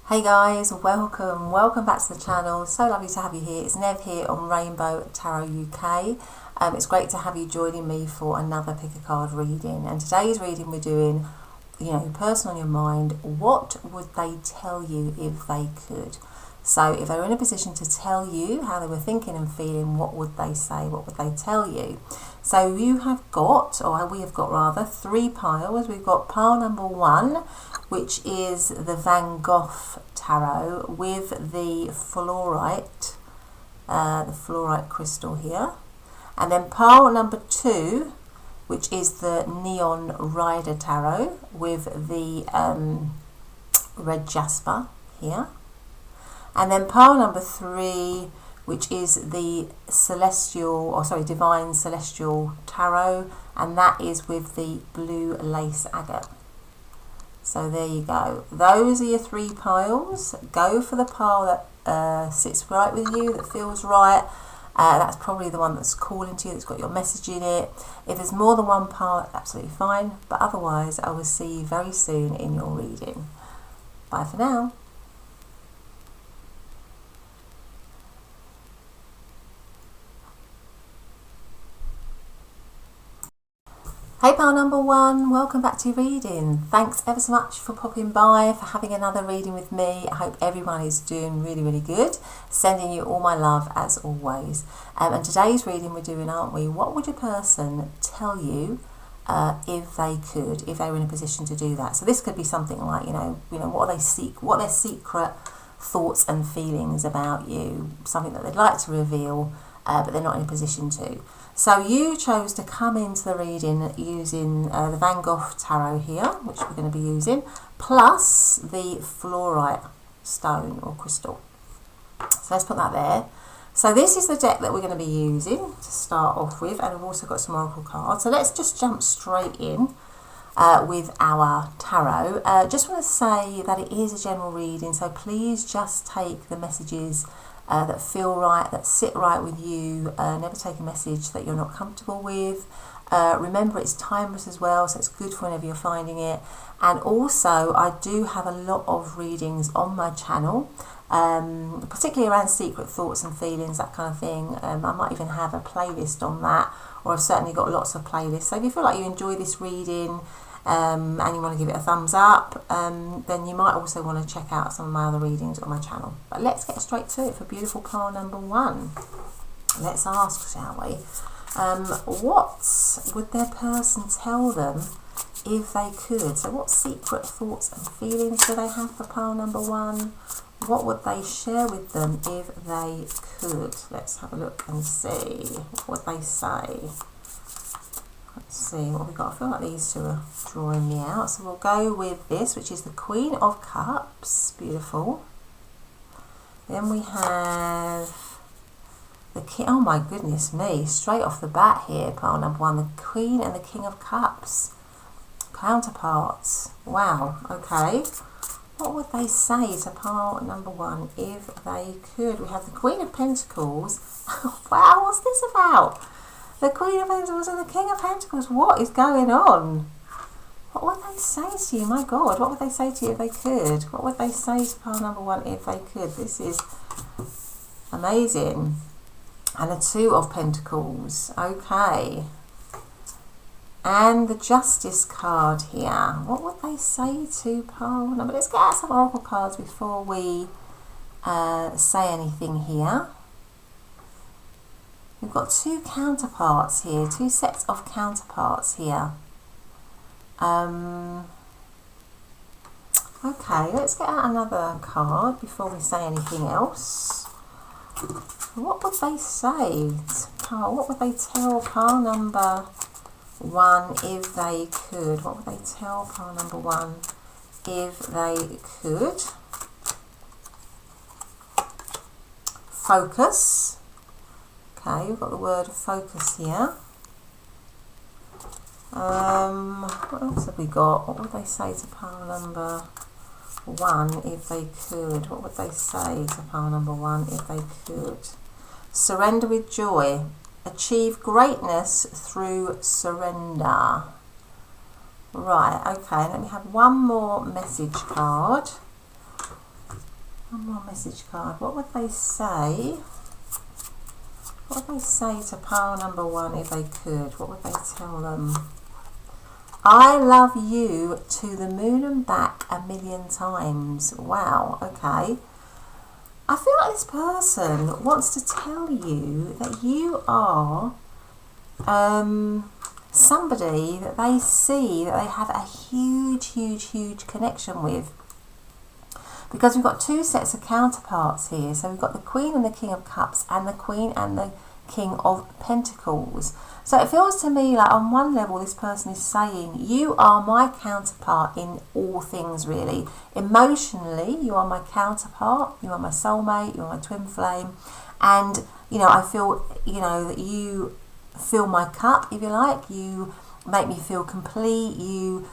Hey guys, welcome back to the channel. So lovely to have you here. It's Nev here on Rainbow Tarot UK. It's great to have you joining me for another pick a card reading. And today's reading we're doing, person on your mind. What would they tell you if they could? So if they were in a position to tell you how they were thinking and feeling, what would they say? What would they tell you? So you have got, or we have got rather, three piles. We've got pile number one, which is the Van Gogh tarot with the fluorite crystal here. And then pile number two, which is the Neon Rider tarot with the red Jasper here. And then pile number three, which is the Divine Celestial Tarot, and that is with the blue lace agate. So there you go. Those are your three piles. Go for the pile that sits right with you, that feels right. That's probably the one that's calling to you, that's got your message in it. If there's more than one pile, that's absolutely fine. But otherwise, I will see you very soon in your reading. Bye for now. Hey pile number one, welcome back to your reading. Thanks ever so much for popping by, for having another reading with me. I hope everyone is doing really good. Sending you all my love as always. And today's reading we're doing, aren't we? What would your person tell you if they could, if they were in a position to do that? So this could be something like, what their secret thoughts and feelings about you, something that they'd like to reveal, but they're not in a position to. So you chose to come into the reading using the Van Gogh tarot here, which we're going to be using, plus the fluorite stone or crystal. So let's put that there. So this is the deck that we're going to be using to start off with, and we've also got some oracle cards. So let's just jump straight in with our tarot. Just want to say that it is a general reading, so please just take the messages that feel right, that sit right with you. Never take a message that you're not comfortable with. Remember, it's timeless as well, so it's good for whenever you're finding it. And also, I do have a lot of readings on my channel, particularly around secret thoughts and feelings, that kind of thing. I might even have a playlist on that, or I've certainly got lots of playlists. So if you feel like you enjoy this reading, and you want to give it a thumbs up, then you might also want to check out some of my other readings on my channel. But let's get straight to it for beautiful pile number one. Let's ask, shall we? What would their person tell them if they could? So what secret thoughts and feelings do they have for pile number one? What would they share with them if they could? Let's have a look and see. What would they say? Let's see what we've got. I feel like these two are drawing me out. So we'll go with this, which is the Queen of Cups. Beautiful. Then we have the King. Oh my goodness me. Straight off the bat here, pile number one. The Queen and the King of Cups. Counterparts. Wow. Okay. What would they say to pile number one if they could? We have the Queen of Pentacles. Wow, what's this about? The Queen of Pentacles and the King of Pentacles. What is going on? What would they say to you? My God, what would they say to you if they could? What would they say to pile number one if they could? This is amazing. And the Two of Pentacles. Okay. And the Justice card here. What would they say to pile number? Let's get out some oracle cards before we say anything here. We've got two counterparts here, two sets of counterparts here. Okay, let's get out another card before we say anything else. What would they say? What would they tell pile number one if they could? What would they tell pile number one if they could? Focus. Okay, we've got the word focus here. What else have we got? What would they say to pile number one if they could? What would they say to pile number one if they could? Surrender with joy. Achieve greatness through surrender. Right, okay, let me have one more message card. One more message card. What would they say? What would they say to pile number 1 if they could? What would they tell them? I love you to the moon and back 1,000,000 times. Wow, okay. I feel like this person wants to tell you that you are somebody that they see that they have a huge connection with. Because we've got 2 sets of counterparts here. So we've got the Queen and the King of Cups and the Queen and the King of Pentacles. So it feels to me like on one level this person is saying, you are my counterpart in all things really. Emotionally, you are my counterpart, you are my soulmate, you are my twin flame. And, you know, I feel, you know, that you fill my cup, if you like. You make me feel complete. You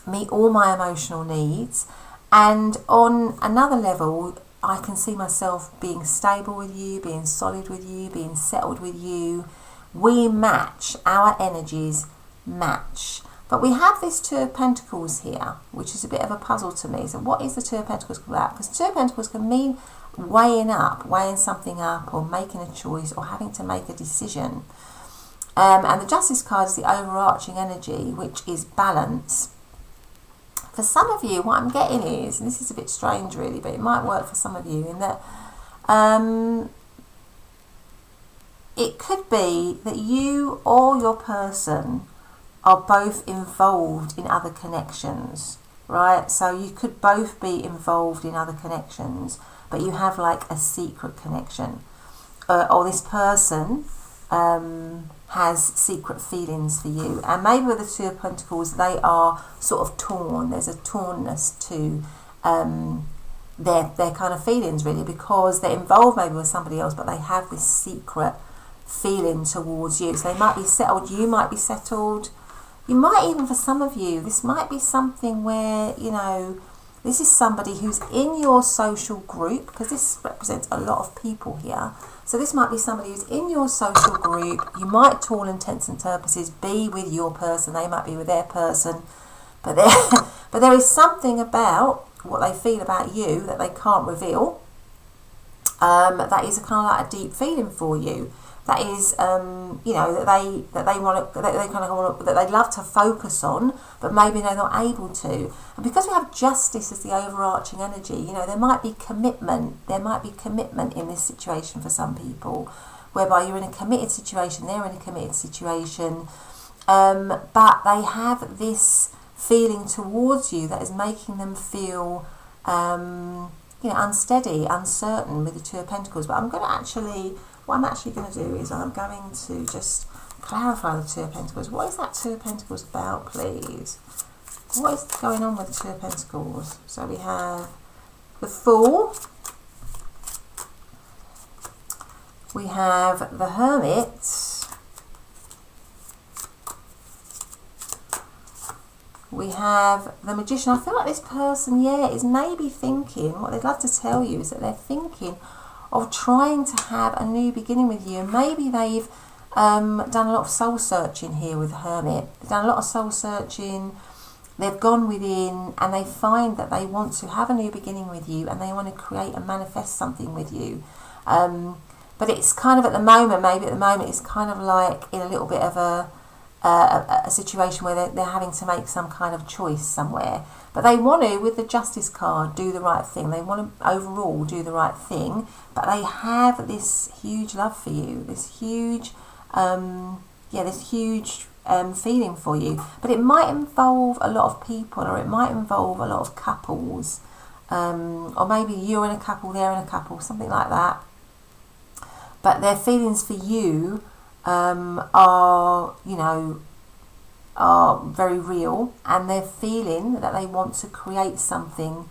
meet all my emotional needs. And on another level, I can see myself being stable with you, being solid with you, being settled with you. We match, our energies match. But we have this 2 of Pentacles here, which is a bit of a puzzle to me. So what is the 2 of Pentacles about? Because 2 of Pentacles can mean weighing something up, or making a choice, or having to make a decision. And the Justice card is the overarching energy, which is balance. For some of you, what I'm getting is, and this is a bit strange really, but it might work for some of you, in that it could be that you or your person are both involved in other connections, right? So you could both be involved in other connections, but you have like a secret connection. Or this person has secret feelings for you. And maybe with the 2 of Pentacles, they are sort of torn. There's a tornness to their kind of feelings really, because they're involved maybe with somebody else, but they have this secret feeling towards you. So they might be settled, you might be settled. You might even, for some of you, this might be something where, you know, this is somebody who's in your social group, because this represents a lot of people here. So this might be somebody who's in your social group. You might, to all intents and purposes, be with your person. They might be with their person. But there is something about what they feel about you that they can't reveal. That is a kind of like a deep feeling for you. That is, you know, that they want to, that they love to focus on, but maybe they're not able to. And because we have Justice as the overarching energy, you know, there might be commitment. There might be commitment in this situation for some people, whereby you're in a committed situation, they're in a committed situation, but they have this feeling towards you that is making them feel, you know, unsteady, uncertain with the 2 of Pentacles. But I'm going to actually. What I'm actually going to do is I'm going to just clarify the 2 of Pentacles. What is that 2 of Pentacles about, please? What is going on with the 2 of Pentacles? So we have the Fool. We have the Hermit. We have the Magician. I feel like this person, yeah, is maybe thinking, what they'd love to tell you is that they're thinking of trying to have a new beginning with you. And maybe they've done a lot of soul searching here with the Hermit. They've done a lot of soul searching. They've gone within and they find that they want to have a new beginning with you, and they want to create and manifest something with you. But it's kind of at the moment, it's kind of like in a little bit of a situation where they're having to make some kind of choice somewhere. But they want to, with the Justice card, do the right thing. They want to overall do the right thing, but they have this huge love for you, this huge, feeling for you. But it might involve a lot of people, or it might involve a lot of couples, or maybe you're in a couple, they're in a couple, something like that. But their feelings for you are, you know, are very real, and they're feeling that they want to create something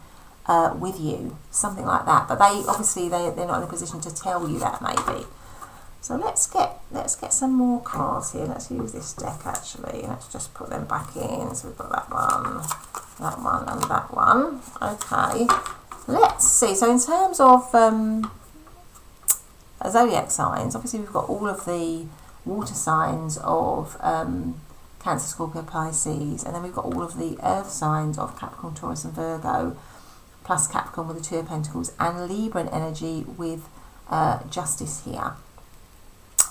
with you, something like that. But they obviously they're not in a position to tell you that, maybe. So let's get some more cards here. Let's use this deck actually. Let's just put them back in. So we've got that one, and that one. Okay. Let's see. So in terms of zodiac signs, obviously we've got all of the water signs of Cancer, Scorpio, Pisces, and then we've got all of the earth signs of Capricorn, Taurus and Virgo, plus Capricorn with the Two of Pentacles, and Libran energy with Justice here.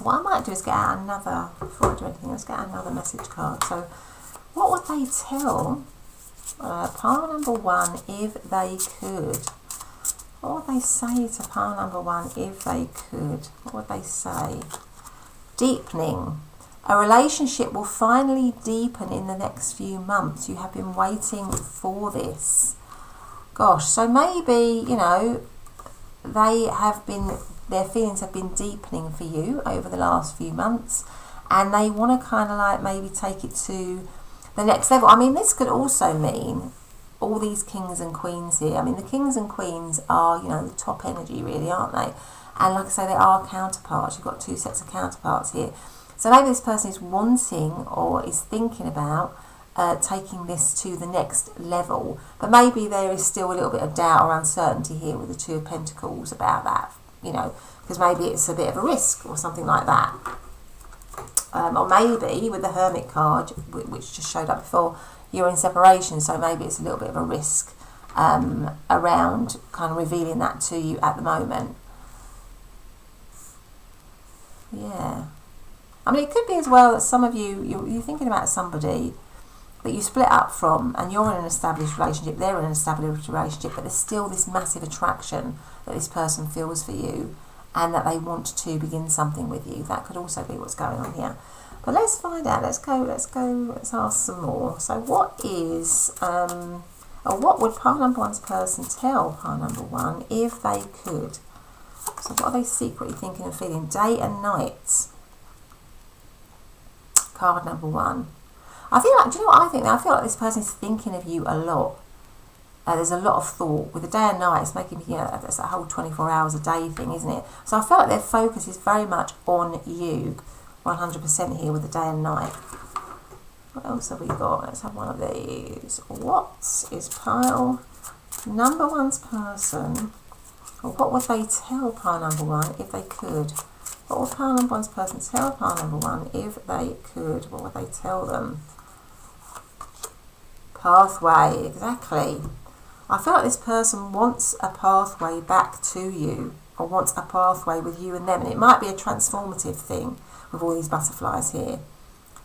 What I might do is get out another, before I do anything, let's get out another message card. So what would they tell pile number one if they could? What would they say to pile number one if they could? What would they say? Deepening. A relationship will finally deepen in the next few months. You have been waiting for this. Gosh, so maybe, you know, their feelings have been deepening for you over the last few months, and they want to kind of like maybe take it to the next level. I mean, this could also mean all these kings and queens here. I mean, the kings and queens are, you know, the top energy really, aren't they? And like I say, they are counterparts. You've got two sets of counterparts here. So maybe this person is wanting or is thinking about taking this to the next level. But maybe there is still a little bit of doubt or uncertainty here with the Two of Pentacles about that, you know, because maybe it's a bit of a risk or something like that. Or maybe with the Hermit card, which just showed up before, you're in separation, so maybe it's a little bit of a risk around kind of revealing that to you at the moment. Yeah. I mean, it could be as well that some of you're thinking about somebody that you split up from, and you're in an established relationship, they're in an established relationship, but there's still this massive attraction that this person feels for you, and that they want to begin something with you. That could also be what's going on here. But let's find out. Let's ask some more. So what is, or what would pile number one's person tell pile number one if they could? So what are they secretly thinking and feeling? Day and night. Card number one. I feel like, do you know what I think? I feel like this person is thinking of you a lot. There's a lot of thought. With the day and night, it's making, you know, that's a whole 24 hours a day thing, isn't it? So I feel like their focus is very much on you, 100% here with the day and night. What else have we got? Let's have one of these. What is pile number one's person, or what would they tell pile number one if they could? What would pile number one's person tell pile number one if they could? What would they tell them? Pathway, exactly. I feel like this person wants a pathway back to you, or wants a pathway with you and them, and it might be a transformative thing with all these butterflies here.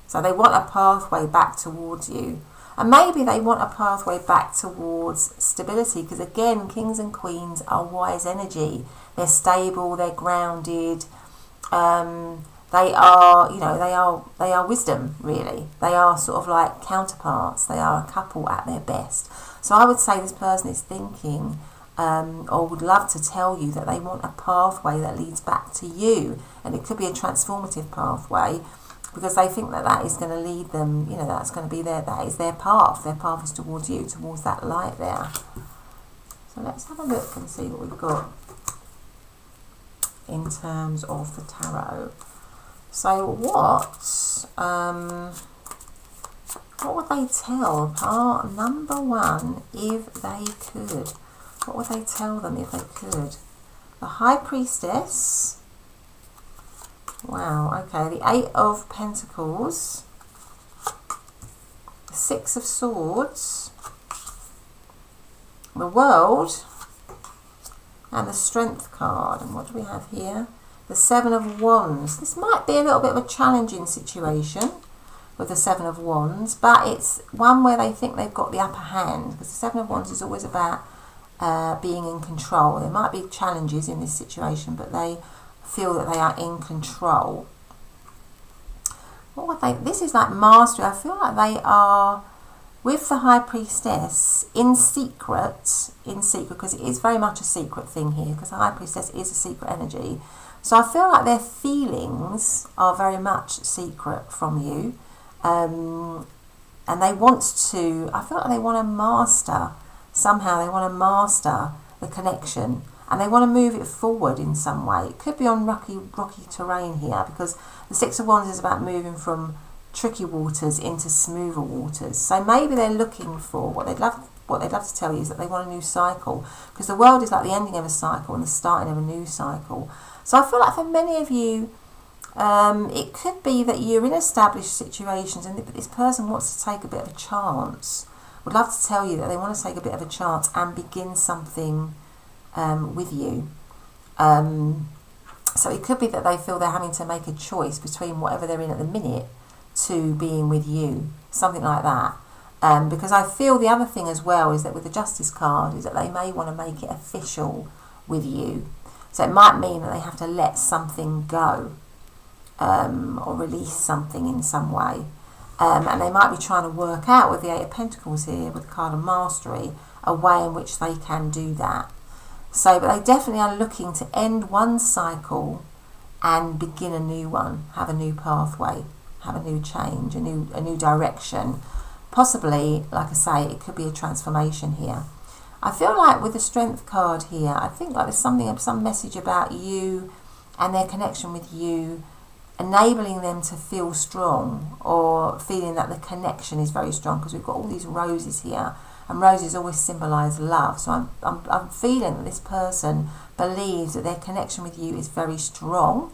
So they want a pathway back towards you, and maybe they want a pathway back towards stability, because again, kings and queens are wise energy. They're stable, they're grounded, they are, you know, they are wisdom, really. They are sort of like counterparts. They are a couple at their best. So I would say this person is thinking, or would love to tell you that they want a pathway that leads back to you, and it could be a transformative pathway, because they think that that is going to lead them, you know, that's going to be that is their path. Their path is towards you, towards that light there. So let's have a look and see what we've got in terms of the tarot. So what would they tell part number one if they could? What would they tell them if they could? The High Priestess. Wow, okay. The Eight of Pentacles. The Six of Swords. The World. And the Strength card. And what do we have here? The Seven of Wands. This might be a little bit of a challenging situation with the Seven of Wands, but it's one where they think they've got the upper hand, because the Seven of Wands is always about being in control. There might be challenges in this situation, but they feel that they are in control. What would they? This is like mastery. I feel like they are, with the High Priestess, in secret, because it is very much a secret thing here, because the High Priestess is a secret energy. So I feel like their feelings are very much secret from you, and they want to, I feel like they want to master, somehow they want to master the connection, and they want to move it forward in some way. It could be on rocky terrain here, because the Six of Wands is about moving from tricky waters into smoother waters. So maybe they're looking for, what they'd love to tell you is that they want a new cycle, because the world is like the ending of a cycle and the starting of a new cycle. So I feel like for many of you, it could be that you're in established situations, and this person wants to take a bit of a chance would love to tell you that they want to take a bit of a chance and begin something with you. So it could be that they feel they're having to make a choice between whatever they're in at the minute to being with you, something like that. Because I feel the other thing as well is that with the Justice card is that they may want to make it official with you. So it might mean that they have to let something go, or release something in some way. And they might be trying to work out with the Eight of Pentacles here, with the card of Mastery, a way in which they can do that. So, but they definitely are looking to end one cycle and begin a new one, have a new pathway, have a new change, a new direction. Possibly, like I say, it could be a transformation here. I feel like with the Strength card here, I think like there's some message about you and their connection with you, enabling them to feel strong, or feeling that the connection is very strong, because we've got all these roses here, and roses always symbolise love. So I'm feeling that this person believes that their connection with you is very strong.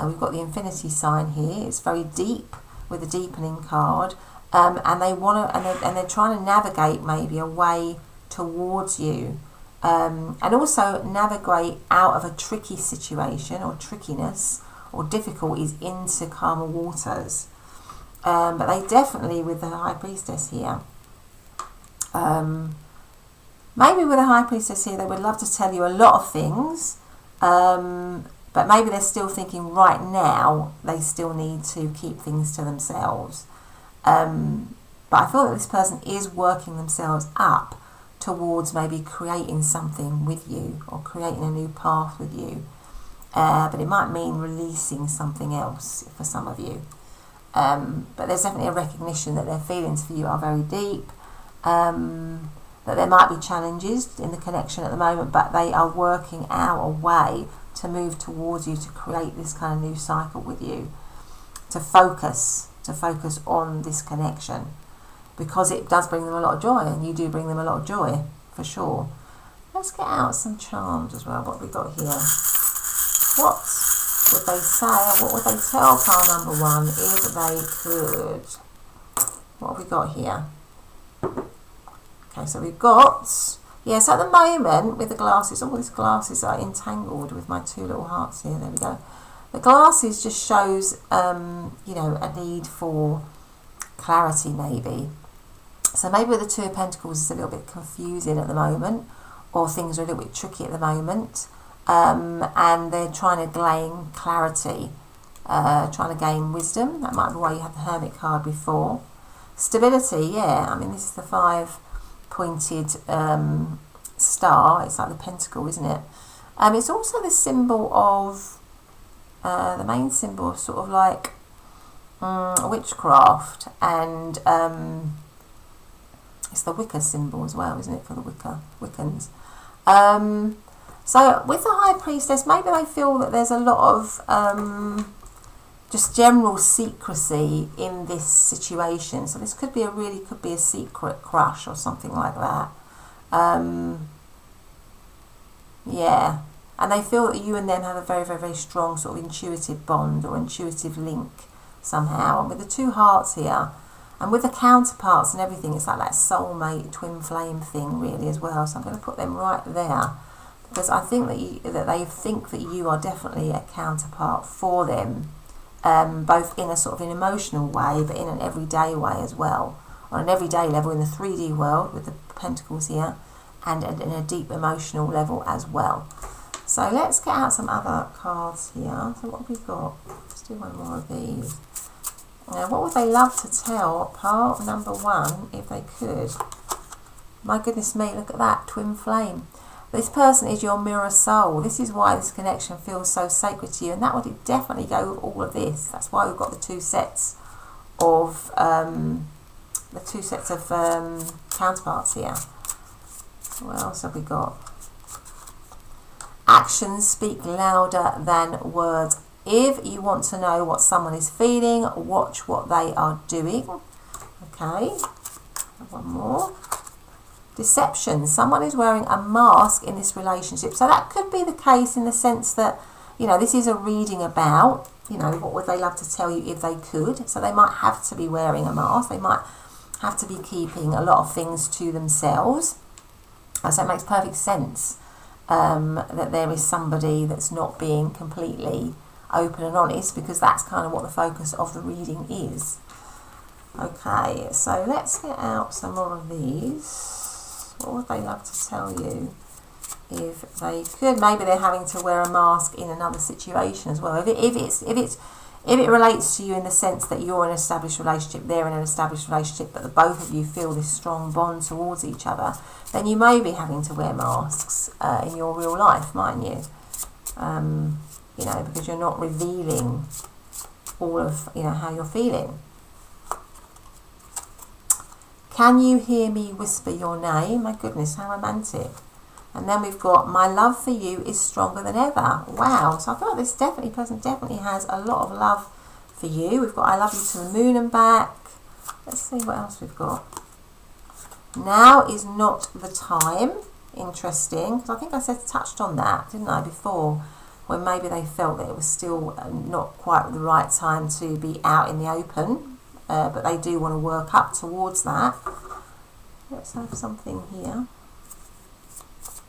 We've got the Infinity sign here. It's very deep with the Deepening card, and they want to, and they're trying to navigate maybe a way towards you, and also navigate out of a tricky situation or trickiness or difficulties into calmer waters. But they definitely, with the High Priestess here, maybe with the High Priestess here, they would love to tell you a lot of things, but maybe they're still thinking right now they still need to keep things to themselves. But I feel that this person is working themselves up towards maybe creating something with you, or creating a new path with you. But it might mean releasing something else for some of you. But there's definitely a recognition that their feelings for you are very deep, that there might be challenges in the connection at the moment, but they are working out a way to move towards you, to create this kind of new cycle with you, to focus on this connection, because it does bring them a lot of joy, and you do bring them a lot of joy, for sure. Let's get out some charms as well. What have we got here? What would they say, or what would they tell pile number one if they could? What have we got here? Okay, so we've got, yes, at the moment with the glasses, all these glasses are entangled with my two little hearts here. There we go. The glasses just shows, you know, a need for clarity maybe. So maybe with the Two of Pentacles it's a little bit confusing at the moment, or things are a little bit tricky at the moment. And they're trying to gain clarity, trying to gain wisdom. That might be why you had the Hermit card before. Stability, yeah, I mean this is the five-pointed star. It's like the pentacle, isn't it? It's also the symbol of, the main symbol of sort of like witchcraft, and it's the Wicca symbol as well, isn't it, for the Wiccans. So with the High Priestess, maybe they feel that there's a lot of just general secrecy in this situation. So this could be a secret crush or something like that. Yeah, and they feel that you and them have a very, very, very strong sort of intuitive bond or intuitive link somehow. And with the two hearts here, and with the counterparts and everything, it's like that soulmate twin flame thing really as well. So I'm going to put them right there, because I think that they think that you are definitely a counterpart for them, both in a sort of an emotional way, but in an everyday way as well, on an everyday level in the 3D world with the Pentacles here, and in a deep emotional level as well. So let's get out some other cards here. So what have we got? Let's do one more of these. Now, what would they love to tell pile number one if they could? My goodness me, look at that, twin flame. This person is your mirror soul. This is why this connection feels so sacred to you, and that would definitely go with all of this. That's why we've got the two sets of counterparts here. What else have we got? Actions speak louder than words. If you want to know what someone is feeling, watch what they are doing. Okay, one more. Deception. Someone is wearing a mask in this relationship. So that could be the case in the sense that, you know, this is a reading about, you know, what would they love to tell you if they could. So they might have to be wearing a mask. They might have to be keeping a lot of things to themselves. So it makes perfect sense that there is somebody that's not being completely open and honest, because that's kind of what the focus of the reading is. Okay, so let's get out some more of these. What would they love to tell you if they could? Maybe they're having to wear a mask in another situation as well. If it relates to you in the sense that you're in an established relationship, they're in an established relationship, but the both of you feel this strong bond towards each other, then you may be having to wear masks in your real life, mightn't you? You know, because you're not revealing all of, you know, how you're feeling. Can you hear me whisper your name? My goodness, how romantic. And then we've got, my love for you is stronger than ever. Wow. So I feel like this person definitely has a lot of love for you. We've got, I love you to the moon and back. Let's see what else we've got. Now is not the time. Interesting. Because I think I touched on that, didn't I, before, when maybe they felt that it was still not quite the right time to be out in the open. But they do want to work up towards that. Let's have something here.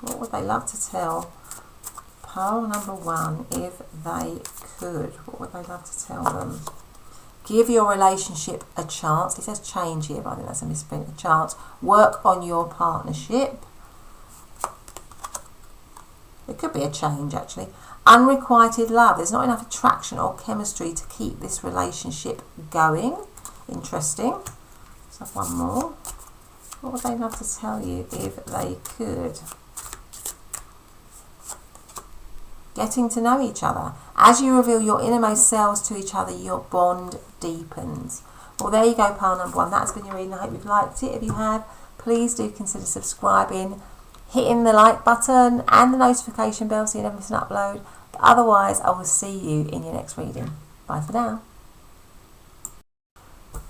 What would they love to tell pile number 1 if they could? What would they love to tell them? Give your relationship a chance. It says change here, but I think that's a misprint. A chance. Work on your partnership. It could be a change, actually. Unrequited love. There's not enough attraction or chemistry to keep this relationship going. Interesting. Let's have one more. What would they love to tell you if they could? Getting to know each other. As you reveal your innermost selves to each other, your bond deepens. Well, there you go, pile number 1. That's been your reading. I hope you've liked it. If you have, please do consider subscribing, hitting the like button and the notification bell so you never miss an upload. But otherwise, I will see you in your next reading. Bye for now.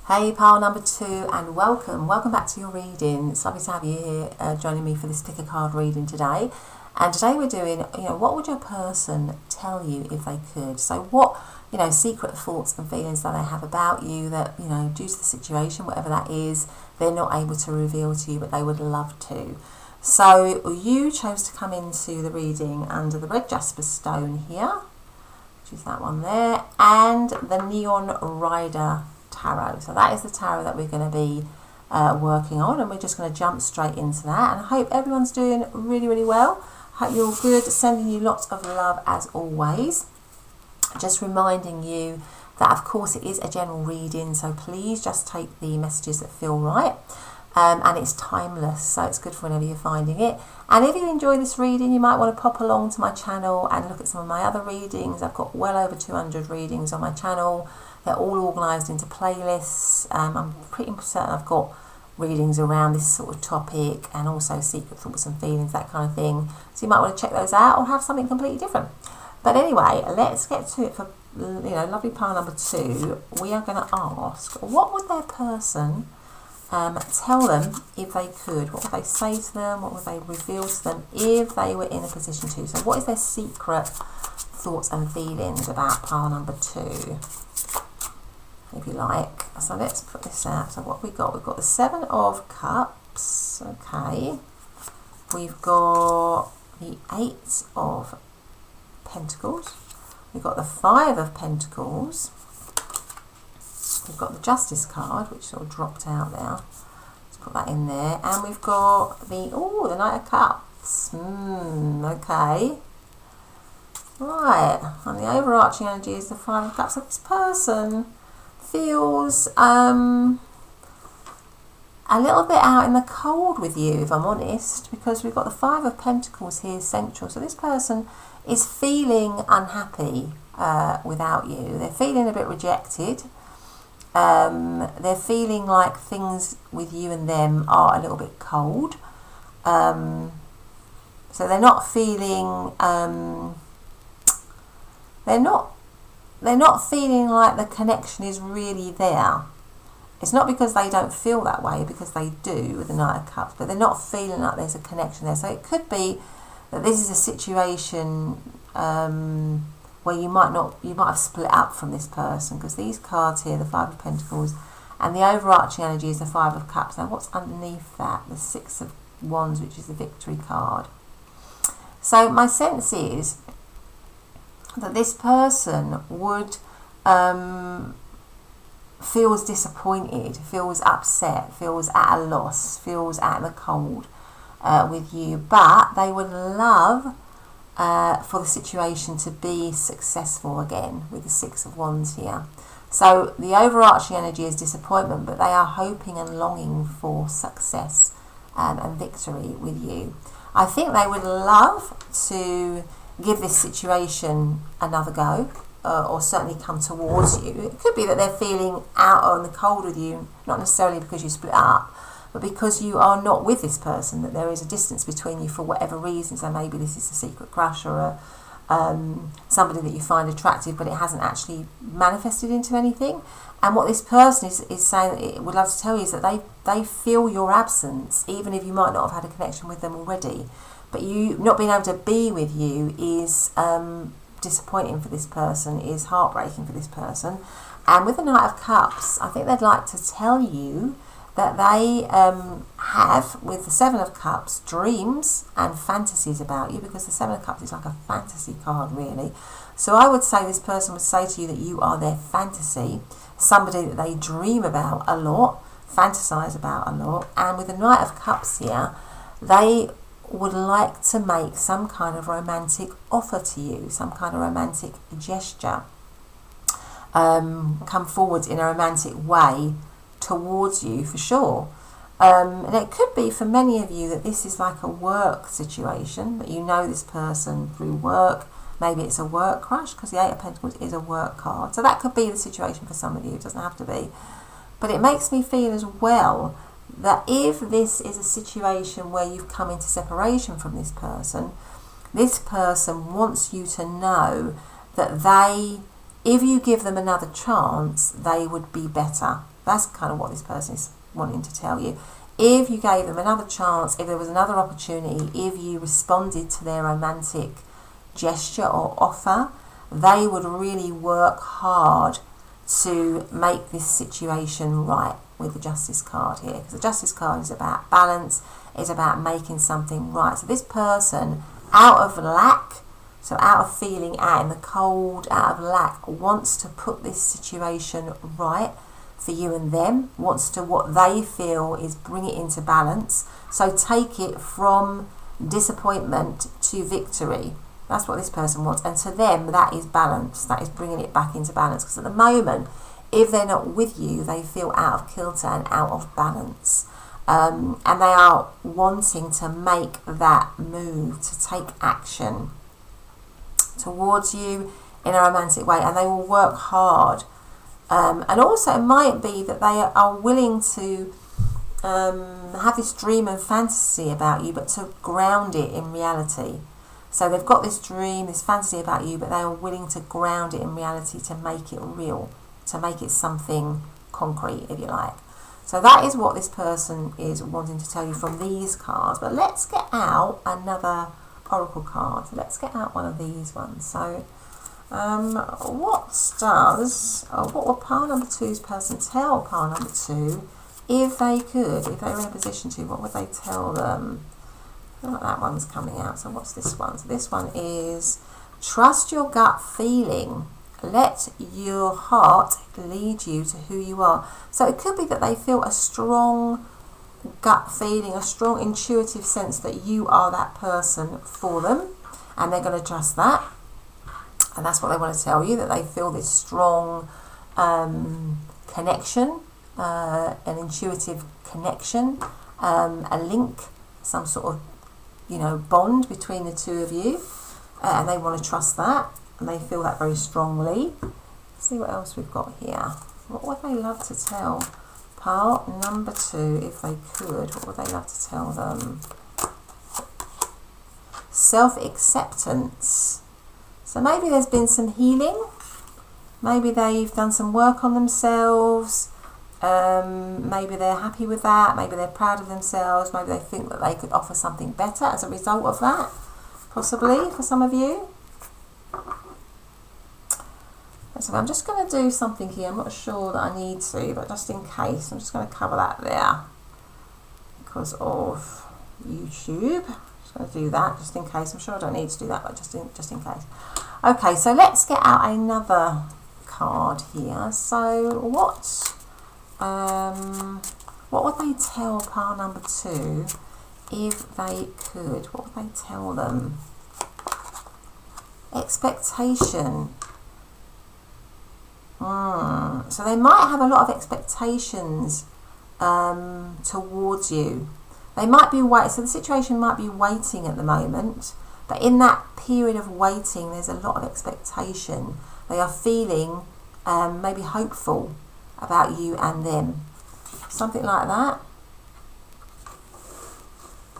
Hey, pile number 2, and welcome back to your reading. It's lovely to have you here joining me for this pick a card reading today. And today we're doing, you know, what would your person tell you if they could? So what, you know, secret thoughts and feelings that they have about you that, you know, due to the situation, whatever that is, they're not able to reveal to you, but they would love to. So you chose to come into the reading under the red Jasper stone here, which is that one there, and the Neon Rider tarot. So that is the tarot that we're going to be working on, and we're just going to jump straight into that. And I hope everyone's doing really, really well. Hope you're all good. Sending you lots of love as always. Just reminding you that of course it is a general reading, so please just take the messages that feel right. And it's timeless, so it's good for whenever you're finding it. And if you enjoy this reading, you might want to pop along to my channel and look at some of my other readings. I've got well over 200 readings on my channel. They're all organised into playlists. I'm pretty certain I've got readings around this sort of topic, and also secret thoughts and feelings, that kind of thing. So you might want to check those out, or have something completely different. But anyway, let's get to it for, you know, lovely pile number 2. We are going to ask, what would their person tell them if they could? What would they say to them? What would they reveal to them if they were in a position to? So what is their secret thoughts and feelings about pile number 2? If you like. So let's put this out. So what we got? We've got the 7 of Cups. Okay. We've got the 8 of Pentacles. We've got the 5 of Pentacles. We've got the Justice card, which sort of dropped out there. Let's put that in there. And we've got the the Knight of Cups. Okay. Right. And the overarching energy is the 5 of Cups. So this person feels a little bit out in the cold with you, if I'm honest, because we've got the 5 of Pentacles here central. So this person is feeling unhappy without you. They're feeling a bit rejected. They're feeling like things with you and them are a little bit cold. So they're not feeling they're not feeling like the connection is really there. It's not because they don't feel that way, because they do with the Knight of Cups, but they're not feeling like there's a connection there. So it could be that this is a situation where you might have split up from this person, because these cards here, the 5 of Pentacles And the overarching energy is the Five of Cups. Now what's underneath that? The Six of Wands, which is the Victory card. So my sense is that this person would feels disappointed, feels upset, feels at a loss, feels at the cold with you, but they would love for the situation to be successful again with the Six of Wands here. So the overarching energy is disappointment, but they are hoping and longing for success and victory with you. I think they would love to give this situation another go, or certainly come towards you. It could be that they're feeling out on the cold with you, not necessarily because you split up, but because you are not with this person, that there is a distance between you for whatever reason. So maybe this is a secret crush or somebody that you find attractive, but it hasn't actually manifested into anything. And what this person is saying, it would love to tell you, is that they feel your absence, even if you might not have had a connection with them already. But you not being able to be with you is disappointing for this person, is heartbreaking for this person. And with the Knight of Cups, I think they'd like to tell you that they have, with the Seven of Cups, dreams and fantasies about you, because the Seven of Cups is like a fantasy card, really. So I would say this person would say to you that you are their fantasy, somebody that they dream about a lot, fantasize about a lot. And with the Knight of Cups here, they would like to make some kind of romantic offer to you, some kind of romantic gesture, come forward in a romantic way towards you, for sure. And it could be for many of you that this is like a work situation, that you know this person through work. Maybe it's a work crush, because the Eight of Pentacles is a work card. So that could be the situation for some of you. It doesn't have to be. But it makes me feel as well that if this is a situation where you've come into separation from this person wants you to know that they, if you give them another chance, they would be better. That's kind of what this person is wanting to tell you. If you gave them another chance, if there was another opportunity, if you responded to their romantic gesture or offer, they would really work hard to make this situation right with the Justice card here. Because the Justice card is about balance, it's about making something right. So this person, out of lack, so out of feeling out in the cold, out of lack, wants to put this situation right for you and them, wants to, what they feel is bring it into balance. So take it from disappointment to victory. That's what this person wants. And to them, that is balance. That is bringing it back into balance. Because at the moment, if they're not with you, they feel out of kilter and out of balance. And they are wanting to make that move, to take action towards you in a romantic way. And they will work hard. And also it might be that they are willing to have this dream and fantasy about you, but to ground it in reality. So they've got this dream, this fantasy about you, but they are willing to ground it in reality, to make it real, to make it something concrete, if you like. So that is what this person is wanting to tell you from these cards. But let's get out another oracle card. Let's get out one of these ones. So what will pile number two's person tell pile number two if they could, if they were in a position to? What would they tell them? I feel like that one's coming out. So what's this one? So this one is trust your gut feeling. Let your heart lead you to who you are. So it could be that they feel a strong gut feeling, a strong intuitive sense that you are that person for them, and they're going to trust that. And that's what they want to tell you, that they feel this strong connection, an intuitive connection, a link, some sort of, bond between the two of you, and they want to trust that, and they feel that very strongly. Let's see what else we've got here. What would they love to tell pile number two if they could? What would they love to tell them? Self-acceptance. So maybe there's been some healing, maybe they've done some work on themselves, maybe they're happy with that, maybe they're proud of themselves, maybe they think that they could offer something better as a result of that, possibly for some of you. So I'm just going to do something here. I'm not sure that I need to, but just in case, I'm just going to cover that there because of YouTube. Just going to do that just in case. I'm sure I don't need to do that, but just in case. Okay, so let's get out another card here. So what would they tell pile number 2 if they could? What would they tell them? Expectation. So they might have a lot of expectations towards you. They might be so the situation might be waiting at the moment, but in that period of waiting, there's a lot of expectation. They are feeling maybe hopeful about you and them. Something like that.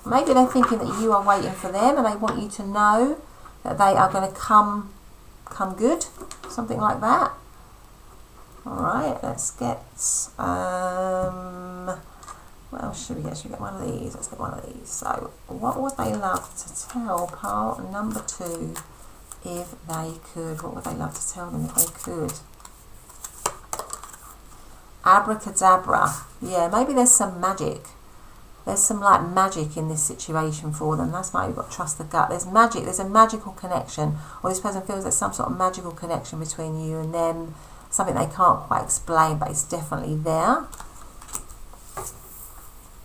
Maybe they're thinking that you are waiting for them and they want you to know that they are going to come good. Something like that. Alright, let's get, what else should we get? Should we get one of these? Let's get one of these. So, what would they love to tell pile number 2 if they could? What would they love to tell them if they could? Abracadabra. Yeah, maybe there's some magic. There's some like magic in this situation for them. That's why you've got to trust the gut. There's magic. There's a magical connection. Or this person feels there's some sort of magical connection between you and them. Something they can't quite explain, but it's definitely there.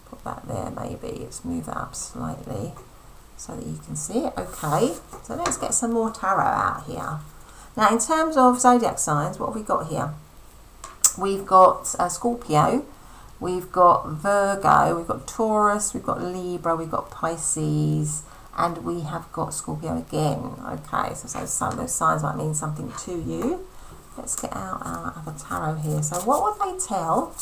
Put that there maybe. Let's move that up slightly so that you can see it. Okay, so let's get some more tarot out here. Now, in terms of zodiac signs, what have we got here? We've got Scorpio, we've got Virgo, we've got Taurus, we've got Libra, we've got Pisces, and we have got Scorpio again. Okay, so some of those signs might mean something to you. Let's get out our other tarot here. So what would they tell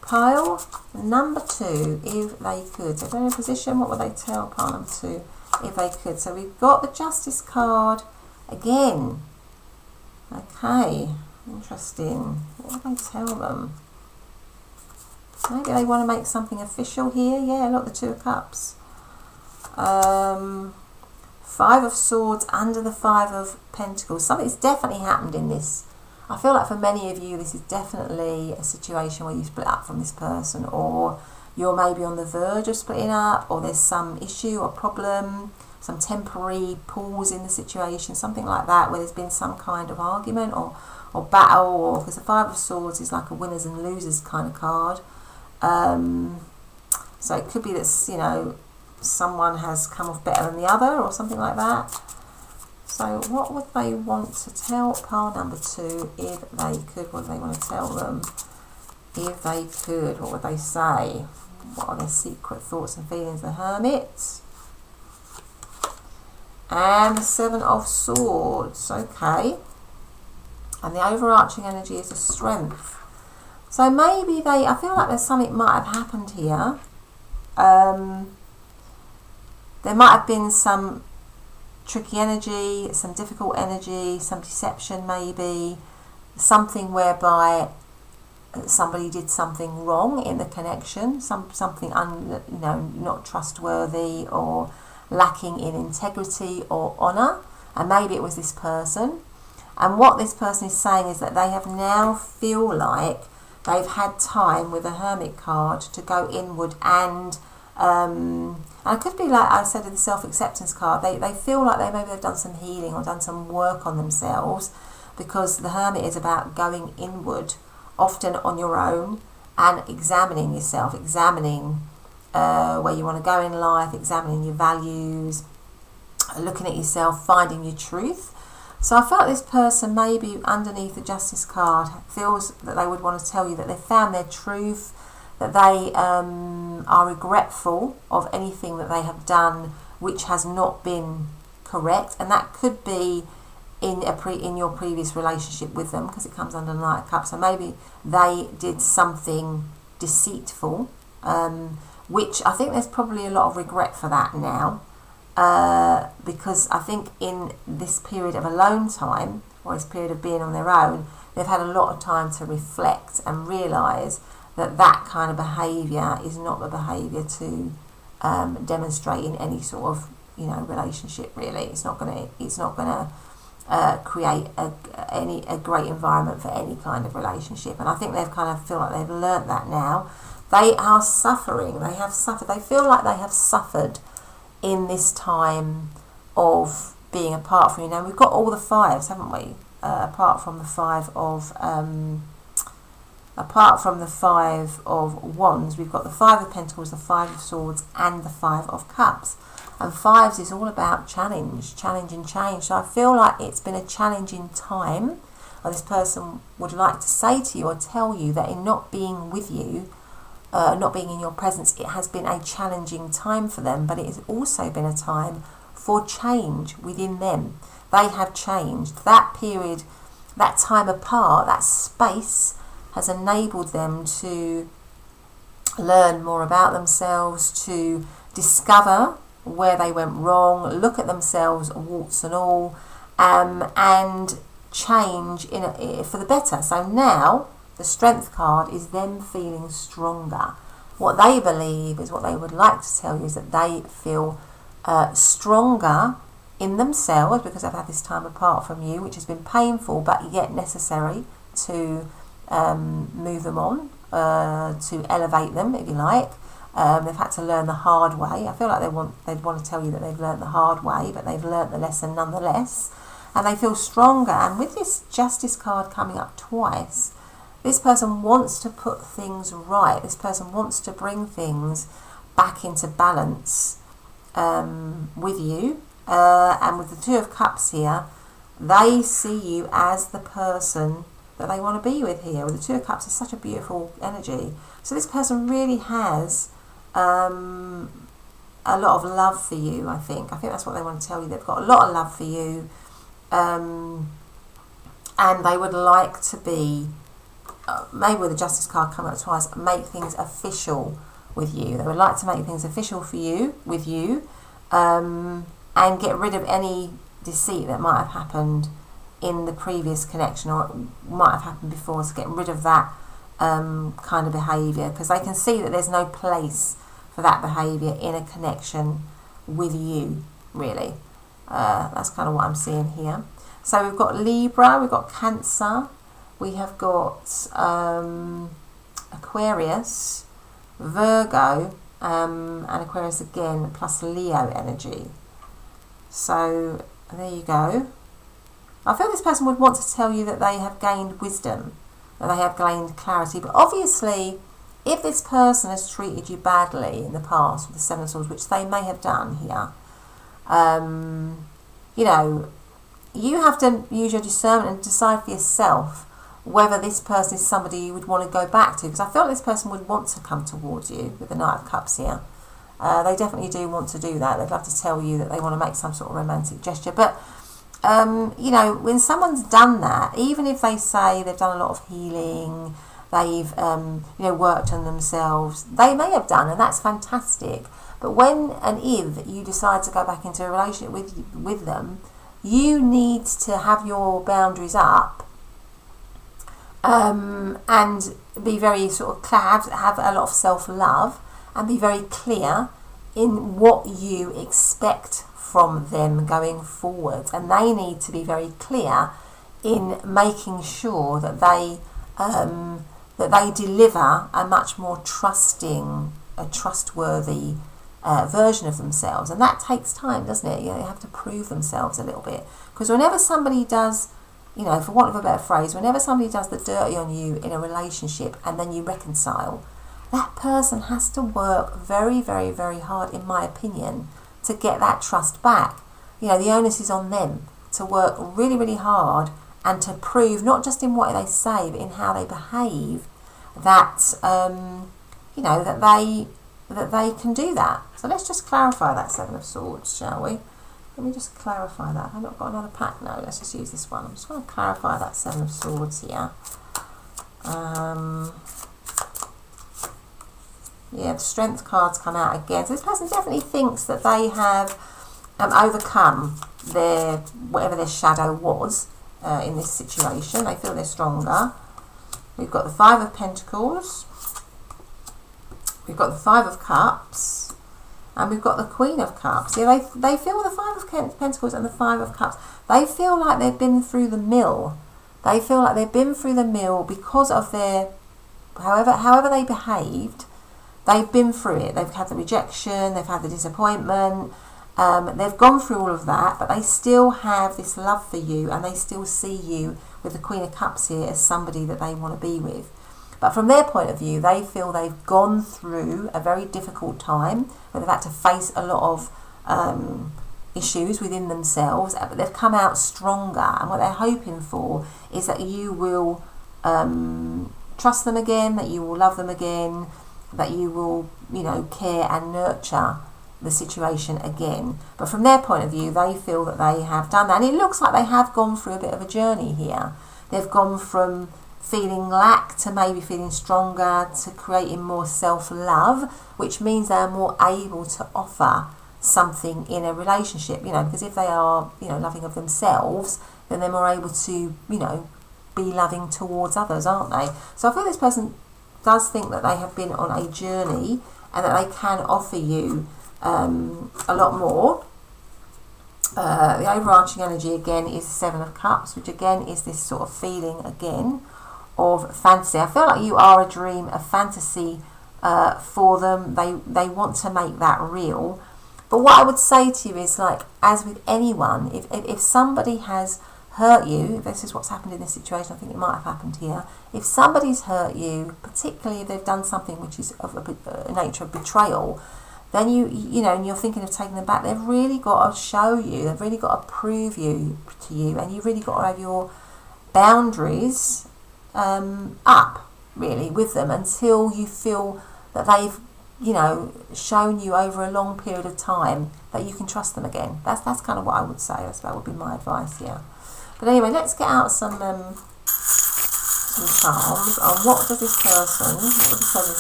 pile number 2 if they could? So if they're in a position, what would they tell pile number 2 if they could? So we've got the Justice card again. Okay, interesting. What would they tell them? Maybe they want to make something official here. Yeah, look, the 2 of Cups. 5 of Swords under the 5 of Pentacles. Something's definitely happened in this. I feel like for many of you, this is definitely a situation where you split up from this person, or you're maybe on the verge of splitting up, or there's some issue or problem, some temporary pause in the situation, something like that, where there's been some kind of argument or battle, or because the 5 of Swords is like a winners and losers kind of card. So it could be that, you know, someone has come off better than the other or something like that. So what would they want to tell pile number 2 if they could? What do they want to tell them if they could? What would they say? What are their secret thoughts and feelings? The Hermit. And the 7 of Swords. Okay. And the overarching energy is the Strength. So maybe I feel like there's something might have happened here. There might have been some tricky energy, some difficult energy, some deception maybe, something whereby somebody did something wrong in the connection, something not trustworthy or lacking in integrity or honour, and maybe it was this person. And what this person is saying is that they have now feel like they've had time with the Hermit card to go inward and it could be like I said in the self-acceptance card, they feel like they've done some healing or done some work on themselves, because the Hermit is about going inward, often on your own, and examining yourself, examining where you want to go in life, examining your values, looking at yourself, finding your truth. So I felt this person maybe underneath the Justice card feels that they would want to tell you that they've found their truth, that they are regretful of anything that they have done which has not been correct, and that could be in your previous relationship with them, because it comes under the Knight of Cups. So maybe they did something deceitful, which I think there's probably a lot of regret for that now, because I think in this period of alone time, or this period of being on their own, they've had a lot of time to reflect and realise that kind of behaviour is not the behaviour to demonstrate in any sort of relationship. Really, it's not gonna create a great environment for any kind of relationship. And I think they've kind of feel like they've learnt that now. They are suffering. They have suffered. They feel like they have suffered in this time of being apart from you. Now we've got all the fives, haven't we? Apart from the five of wands, we've got the 5 of pentacles, the 5 of swords, and the 5 of cups. And fives is all about challenge and change. So I feel like it's been a challenging time. Or this person would like to say to you or tell you that in not being with you, not being in your presence, it has been a challenging time for them. But it has also been a time for change within them. They have changed. That period, that time apart, that space has enabled them to learn more about themselves, to discover where they went wrong, look at themselves, warts and all, and change for the better. So now the Strength card is them feeling stronger. What they believe is, what they would like to tell you is that they feel stronger in themselves because they've had this time apart from you, which has been painful but yet necessary to move them on, to elevate them, if you like. They've had to learn the hard way. I feel like they'd want to tell you that they've learned the hard way, but they've learnt the lesson nonetheless, and they feel stronger. And with this Justice card coming up twice, this person wants to put things right. This person wants to bring things back into balance with you. And with the 2 of Cups here, they see you as the person that they want to be with here. With the 2 of Cups, is such a beautiful energy. So this person really has a lot of love for you, I think. I think that's what they want to tell you. They've got a lot of love for you. And they would like to be, maybe with the Justice card coming up twice, make things official with you. They would like to make things official for you, with you, and get rid of any deceit that might have happened in the previous connection, or might have happened before. So get rid of that kind of behaviour, because they can see that there's no place for that behaviour in a connection with you, really. That's kind of what I'm seeing here. So we've got Libra, we've got Cancer, we have got Aquarius, Virgo, and Aquarius again, plus Leo energy. So there you go. I feel this person would want to tell you that they have gained wisdom, that they have gained clarity. But obviously, if this person has treated you badly in the past with the 7 of Swords, which they may have done here, you know, you have to use your discernment and decide for yourself whether this person is somebody you would want to go back to. Because I feel like this person would want to come towards you with the Knight of Cups here. They definitely do want to do that. They'd love to tell you that they want to make some sort of romantic gesture. But you know, when someone's done that, even if they say they've done a lot of healing, they've you know, worked on themselves, they may have done, and that's fantastic. But when and if you decide to go back into a relationship with them, you need to have your boundaries up, and be very sort of have a lot of self-love, and be very clear in what you expect from them going forward. And they need to be very clear in making sure that they deliver a much more trustworthy version of themselves. And that takes time, doesn't it? You know, they have to prove themselves a little bit. Because whenever somebody does, you know, for want of a better phrase, whenever somebody does the dirty on you in a relationship and then you reconcile, that person has to work very, very, very hard, in my opinion, to get that trust back. You know, the onus is on them to work really, really hard and to prove, not just in what they say, but in how they behave, that you know, that they can do that. So let's just clarify that 7 of Swords, shall we? Let me just clarify that. I've not got another pack. No, let's just use this one. I'm just going to clarify that 7 of Swords here. Yeah, the Strength cards come out again. So this person definitely thinks that they have overcome their, whatever their shadow was in this situation. They feel they're stronger. We've got the 5 of Pentacles. We've got the 5 of Cups. And we've got the Queen of Cups. Yeah, they feel the Five of Pentacles and the Five of Cups. They feel like they've been through the mill. They feel like they've been through the mill because of their, however they behaved. They've been through it. They've had the rejection. They've had the disappointment. They've gone through all of that, but they still have this love for you, and they still see you with the Queen of Cups here as somebody that they want to be with. But from their point of view, they feel they've gone through a very difficult time where they've had to face a lot of issues within themselves, but they've come out stronger. And what they're hoping for is that you will trust them again, that you will love them again, that you will, care and nurture the situation again. But from their point of view, they feel that they have done that. And it looks like they have gone through a bit of a journey here. They've gone from feeling lack to maybe feeling stronger, to creating more self-love, which means they're more able to offer something in a relationship, because if they are, loving of themselves, then they're more able to, be loving towards others, aren't they? So I feel this person does think that they have been on a journey and that they can offer you a lot more. The overarching energy again is the Seven of Cups, which again is this sort of feeling again of fantasy. I feel like you are a dream, a fantasy for them. They want to make that real. But what I would say to you is, like, as with anyone, if somebody has hurt you, if this is what's happened in this situation, I think it might have happened here. If somebody's hurt you, particularly if they've done something which is of a nature of betrayal, then and you're thinking of taking them back, they've really got to show you, they've really got to prove to you, and you've really got to have your boundaries up, really, with them until you feel that they've, shown you over a long period of time that you can trust them again. That's kind of what I would say. That would be my advice, yeah. But anyway, let's get out some charms on what does this person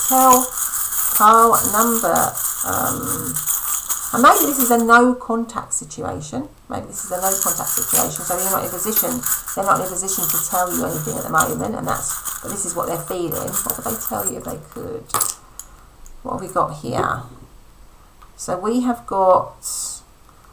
tell pile number, and maybe this is a no contact situation. Maybe this is a no contact situation, so they're not in a position to tell you anything at the moment, but this is what they're feeling. What would they tell you if they could? What have we got here? So we have got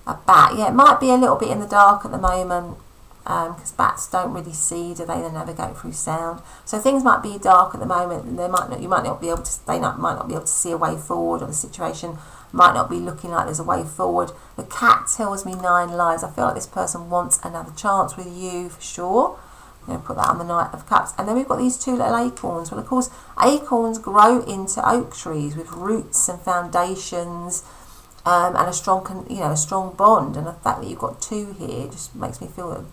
a bat. Yeah, it might be a little bit in the dark at the moment, because bats don't really see, do they? They navigate through sound. So things might be dark at the moment, and they might not be able to see a way forward, or the situation might not be looking like there's a way forward. The cat tells me 9 lives. I feel like this person wants another chance with you for sure. I'm going to put that on the Knight of Cups. And then we've got these 2 little acorns. Well, of course, acorns grow into oak trees with roots and foundations, and a strong bond. And the fact that you've got 2 here just makes me feel that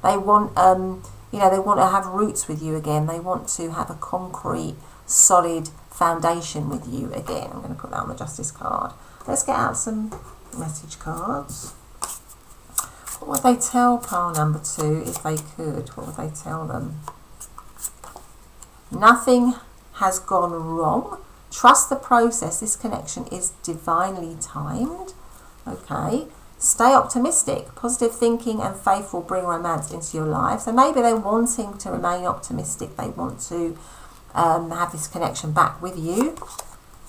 they want, they want to have roots with you again. They want to have a concrete, solid foundation with you again. I'm going to put that on the Justice card. Let's get out some message cards. What would they tell pile number 2 if they could? What would they tell them? Nothing has gone wrong. Trust the process. This connection is divinely timed. Okay. Stay optimistic. Positive thinking and faith will bring romance into your life. So maybe they're wanting to remain optimistic. They want to have this connection back with you.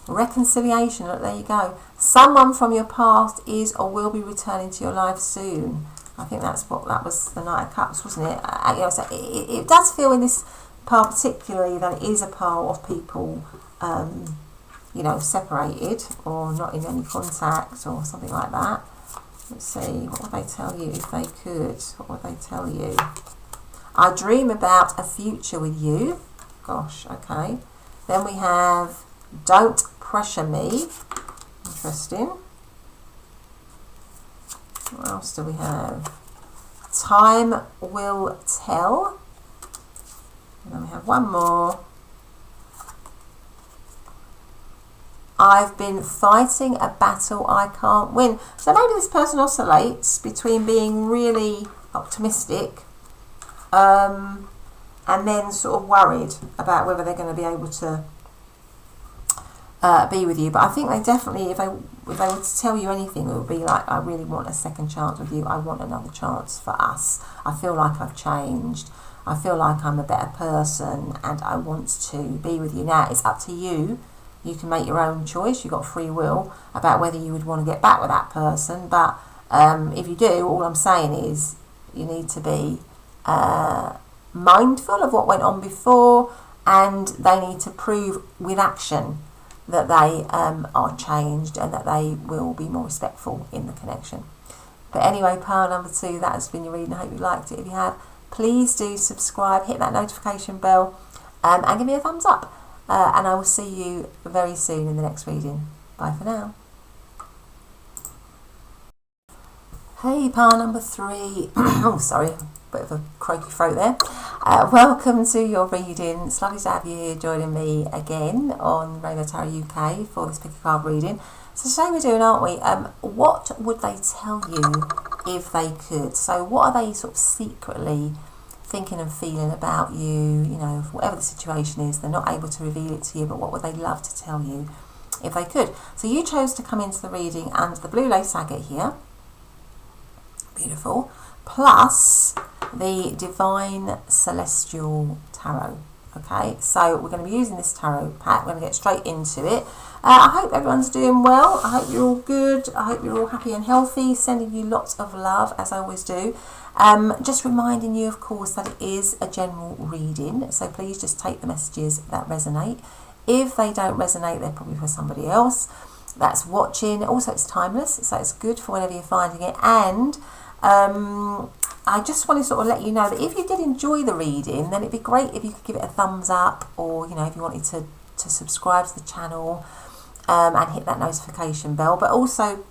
Reconciliation. Look, there you go. Someone from your past is or will be returning to your life soon. I think that was the Knight of Cups, wasn't it? So it does feel in this pile particularly that it is a pile of people, separated or not in any contact or something like that. Let's see, what would they tell you if they could? What would they tell you? I dream about a future with you. Gosh, okay. Then we have don't pressure me. Interesting. What else do we have? Time will tell. And then we have one more. I've been fighting a battle I can't win. So maybe this person oscillates between being really optimistic and then sort of worried about whether they're going to be able to be with you. But I think they definitely, if they were to tell you anything, it would be like, I really want a second chance with you. I want another chance for us. I feel like I've changed. I feel like I'm a better person and I want to be with you. Now it's up to you You can make your own choice. You've got free will about whether you would want to get back with that person. But if you do, all I'm saying is you need to be mindful of what went on before, and they need to prove with action that they are changed and that they will be more respectful in the connection. But anyway, pile number 2, that has been your reading. I hope you liked it. If you have, please do subscribe, hit that notification bell, and give me a thumbs up. And I will see you very soon in the next reading. Bye for now. Hey, pile number 3. Oh, sorry, bit of a croaky throat there. Welcome to your reading. It's lovely to have you here joining me again on Rainbow Tarot UK for this pick a card reading. So today we're doing, aren't we? What would they tell you if they could? So what are they sort of secretly thinking and feeling about you? You know, whatever the situation is, they're not able to reveal it to you, but what would they love to tell you if they could? So you chose to come into the reading under the blue lace agate here. Beautiful. Plus the Divine Celestial Tarot. Okay, so we're going to be using this tarot pack. We're going to get straight into it. I hope everyone's doing well. I hope you're all good. I hope you're all happy and healthy. Sending you lots of love, as I always do. Just reminding you, of course, that it is a general reading. So please just take the messages that resonate. If they don't resonate, they're probably for somebody else that's watching. Also, it's timeless, so it's good for whenever you're finding it. And I just want to sort of let you know that if you did enjoy the reading, then it'd be great if you could give it a thumbs up, or, you know, if you wanted to subscribe to the channel and hit that notification bell. But also,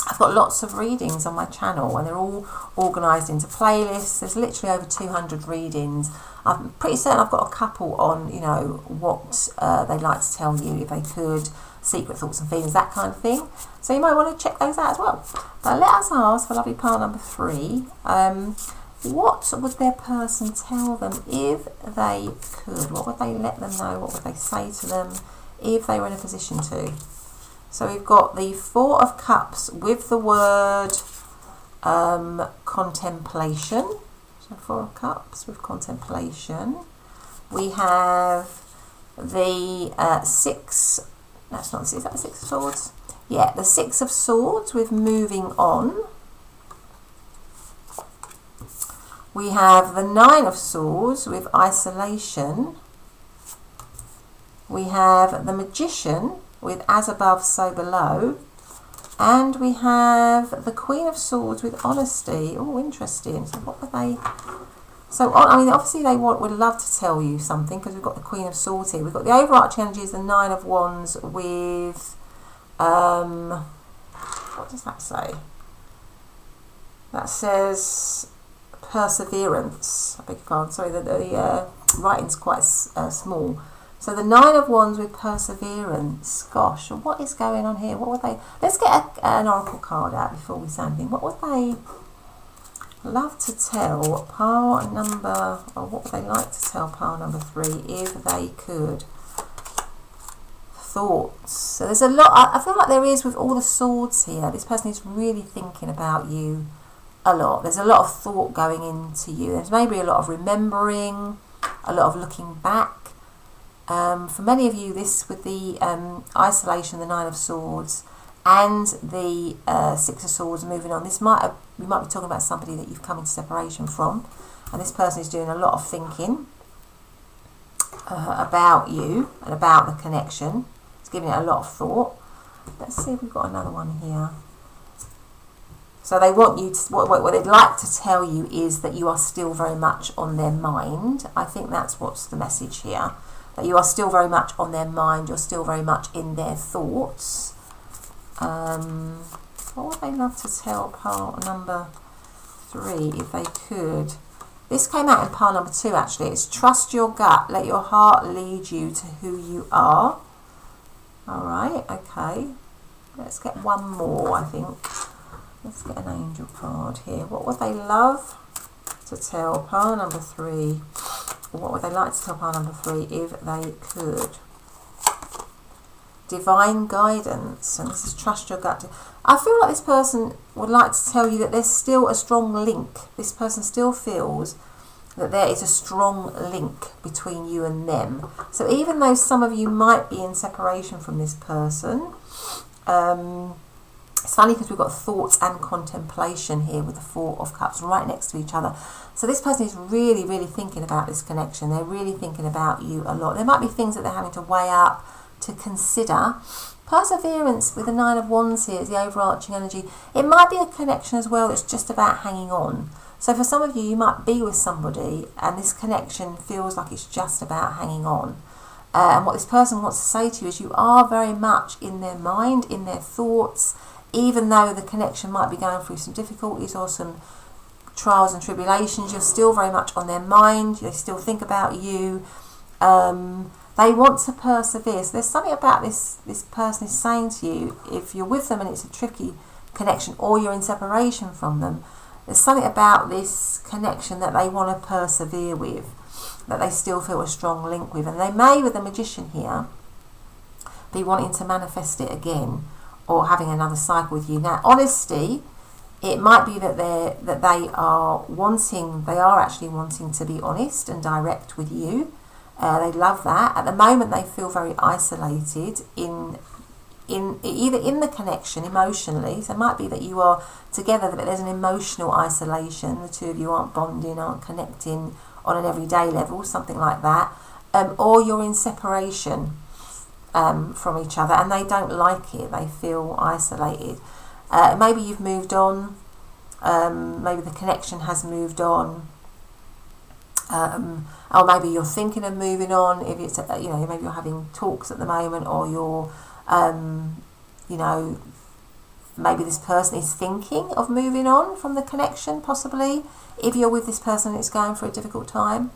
I've got lots of readings on my channel, and they're all organised into playlists. There's literally over 200 readings. I'm pretty certain I've got a couple on, you know, what they'd like to tell you if they could, secret thoughts and feelings, that kind of thing. So you might want to check those out as well. But let us ask for lovely pile number 3. What would their person tell them if they could? What would they let them know? What would they say to them if they were in a position to? So we've got the 4 of Cups with the word contemplation. So 4 of Cups with contemplation. We have the 6. That's not the 6. Is that the 6 of Swords? Yeah, the 6 of Swords with moving on. We have the 9 of Swords with isolation. We have the Magician with as above, so below. And we have the Queen of Swords with honesty. Oh, interesting. So what would they... So, I mean, obviously they would love to tell you something, because we've got the Queen of Swords here. We've got the overarching energy is the 9 of Wands with... what does that say? That says perseverance. I beg your pardon. Sorry, the writing's quite small. So the 9 of Wands with perseverance. Gosh, what is going on here? What would they... Let's get an oracle card out before we say anything. What would they love to tell pile number... Or what would they like to tell pile number 3 if they could? Thoughts. So there's a lot... I feel like there is with all the swords here. This person is really thinking about you a lot. There's a lot of thought going into you. There's maybe a lot of remembering, a lot of looking back. For many of you, this with the isolation, the 9 of Swords, and the 6 of Swords moving on, this might we might be talking about somebody that you've come into separation from, and this person is doing a lot of thinking about you and about the connection. It's giving it a lot of thought. Let's see if we've got another one here. So they want you to, what they'd like to tell you is that you are still very much on their mind. I think that's what's the message here. That you are still very much on their mind, you're still very much in their thoughts. What would they love to tell pile number 3 if they could? This came out in pile number 2 actually. It's trust your gut, let your heart lead you to who you are. Alright, okay. Let's get one more, I think. Let's get an angel card here. What would they love to tell pile number 3? What would they like to tell pile number 3 if they could? Divine guidance. And this is trust your gut. I feel like this person would like to tell you that there's still a strong link. This person still feels that there is a strong link between you and them. So even though some of you might be in separation from this person, it's funny because we've got thoughts and contemplation here with the Four of Cups right next to each other. So this person is really, really thinking about this connection. They're really thinking about you a lot. There might be things that they're having to weigh up, to consider. Perseverance with the Nine of Wands here is the overarching energy. It might be a connection as well that's just about hanging on. So for some of you, you might be with somebody and this connection feels like it's just about hanging on. And what this person wants to say to you is you are very much in their mind, in their thoughts, even though the connection might be going through some difficulties or some trials and tribulations, you're still very much on their mind. They still think about you. They want to persevere. So there's something about this person is saying to you, if you're with them and it's a tricky connection or you're in separation from them, there's something about this connection that they want to persevere with, that they still feel a strong link with. And they may, with the Magician here, be wanting to manifest it again or having another cycle with you. Now, honesty, it might be that they are actually wanting to be honest and direct with you. They love that. At the moment, they feel very isolated in either in the connection emotionally. So it might be that you are together, but there's an emotional isolation. The two of you aren't bonding, aren't connecting on an everyday level, something like that. Or you're in separation from each other and they don't like it. They feel isolated. Maybe you've moved on. Maybe the connection has moved on. Or maybe you're thinking of moving on. If it's maybe you're having talks at the moment, or you're maybe this person is thinking of moving on from the connection, possibly. If you're with this person, it's going through a difficult time.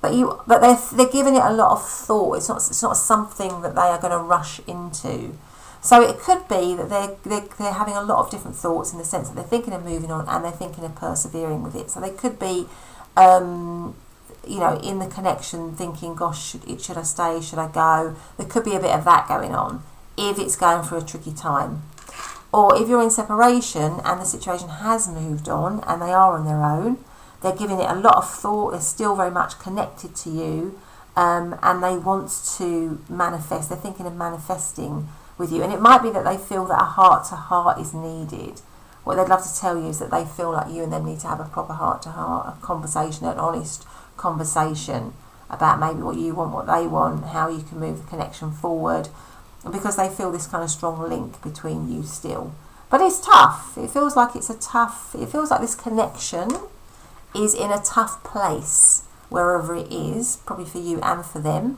But they're giving it a lot of thought. It's not something that they are going to rush into. So it could be that they're having a lot of different thoughts in the sense that they're thinking of moving on and they're thinking of persevering with it. So they could be, in the connection thinking, gosh, should I stay? Should I go? There could be a bit of that going on if it's going through a tricky time. Or if you're in separation and the situation has moved on and they are on their own, they're giving it a lot of thought. They're still very much connected to you, and they want to manifest. They're thinking of manifesting with you. And it might be that they feel that a heart-to-heart is needed. What they'd love to tell you is that they feel like you and them need to have a proper heart-to-heart, a conversation, an honest conversation about maybe what you want, what they want, how you can move the connection forward, because they feel this kind of strong link between you still. But it's tough. It feels like this connection is in a tough place, wherever it is, probably for you and for them.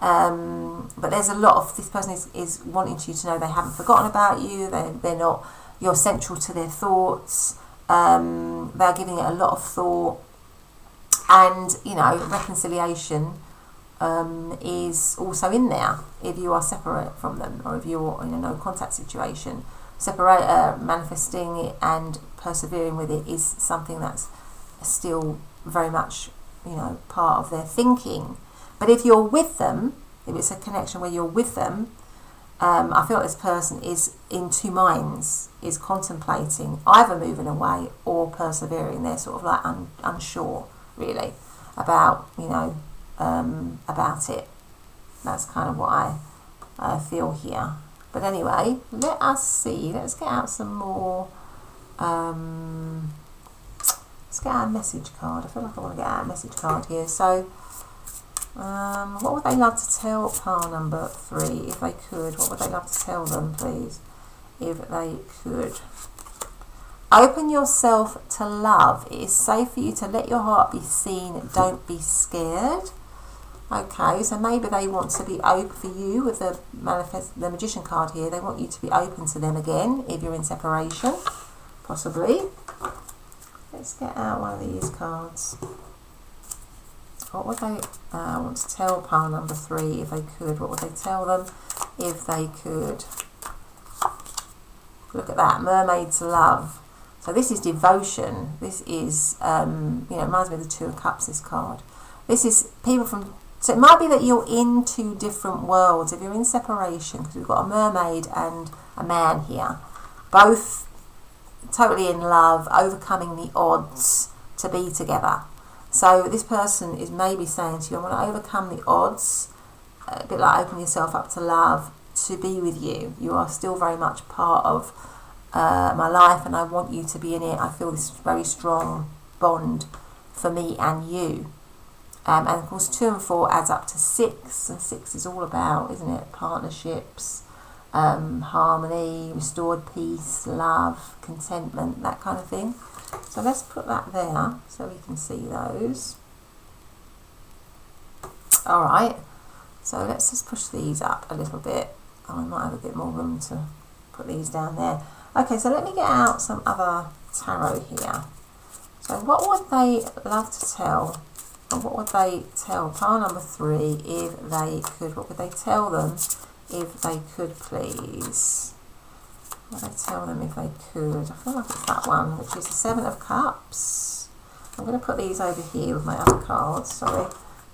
But there's a lot of, this person is wanting you to know they haven't forgotten about you. They're not, you're central to their thoughts. They're giving it a lot of thought. And, reconciliation is also in there if you are separate from them, or if you're in a no contact situation. Manifesting it and persevering with it is something that's still very much, part of their thinking. But if you're with them, if it's a connection where you're with them, I feel like this person is in two minds, is contemplating either moving away or persevering. They're sort of like unsure, really, about, about it. That's kind of what I feel here. But anyway, let us see. Let's get out some more. Let's get out a message card. I feel like I want to get out a message card here. So, what would they love to tell pile number 3 if they could? What would they love to tell them, please, if they could? Open yourself to love. It is safe for you to let your heart be seen. Don't be scared. Okay, so maybe they want to be open for you with the Magician card here. They want you to be open to them again if you're in separation, possibly. Let's get out one of these cards. What would they want to tell pile number 3 if they could? What would they tell them if they could? Look at that, Mermaid's Love. So this is devotion. This is, reminds me of the Two of Cups, this card. This is people from, so it might be that you're in two different worlds. If you're in separation, because we've got a mermaid and a man here, both totally in love, overcoming the odds to be together. So this person is maybe saying to you, I want to overcome the odds, a bit like opening yourself up to love, to be with you. You are still very much part of my life, and I want you to be in it. I feel this very strong bond for me and you. And of course 2 and 4 adds up to 6, and 6 is all about, isn't it, partnerships, harmony, restored peace, love, contentment, that kind of thing. So let's put that there so we can see those. Alright, so let's just push these up a little bit. I might have a bit more room to put these down there. Okay, so let me get out some other tarot here. So what would they love to tell? Or what would they tell pile number 3 if they could? What would they tell them if they could, please? What would they tell them if they could? I feel like it's that one, which is the 7 of Cups. I'm going to put these over here with my other cards. Sorry,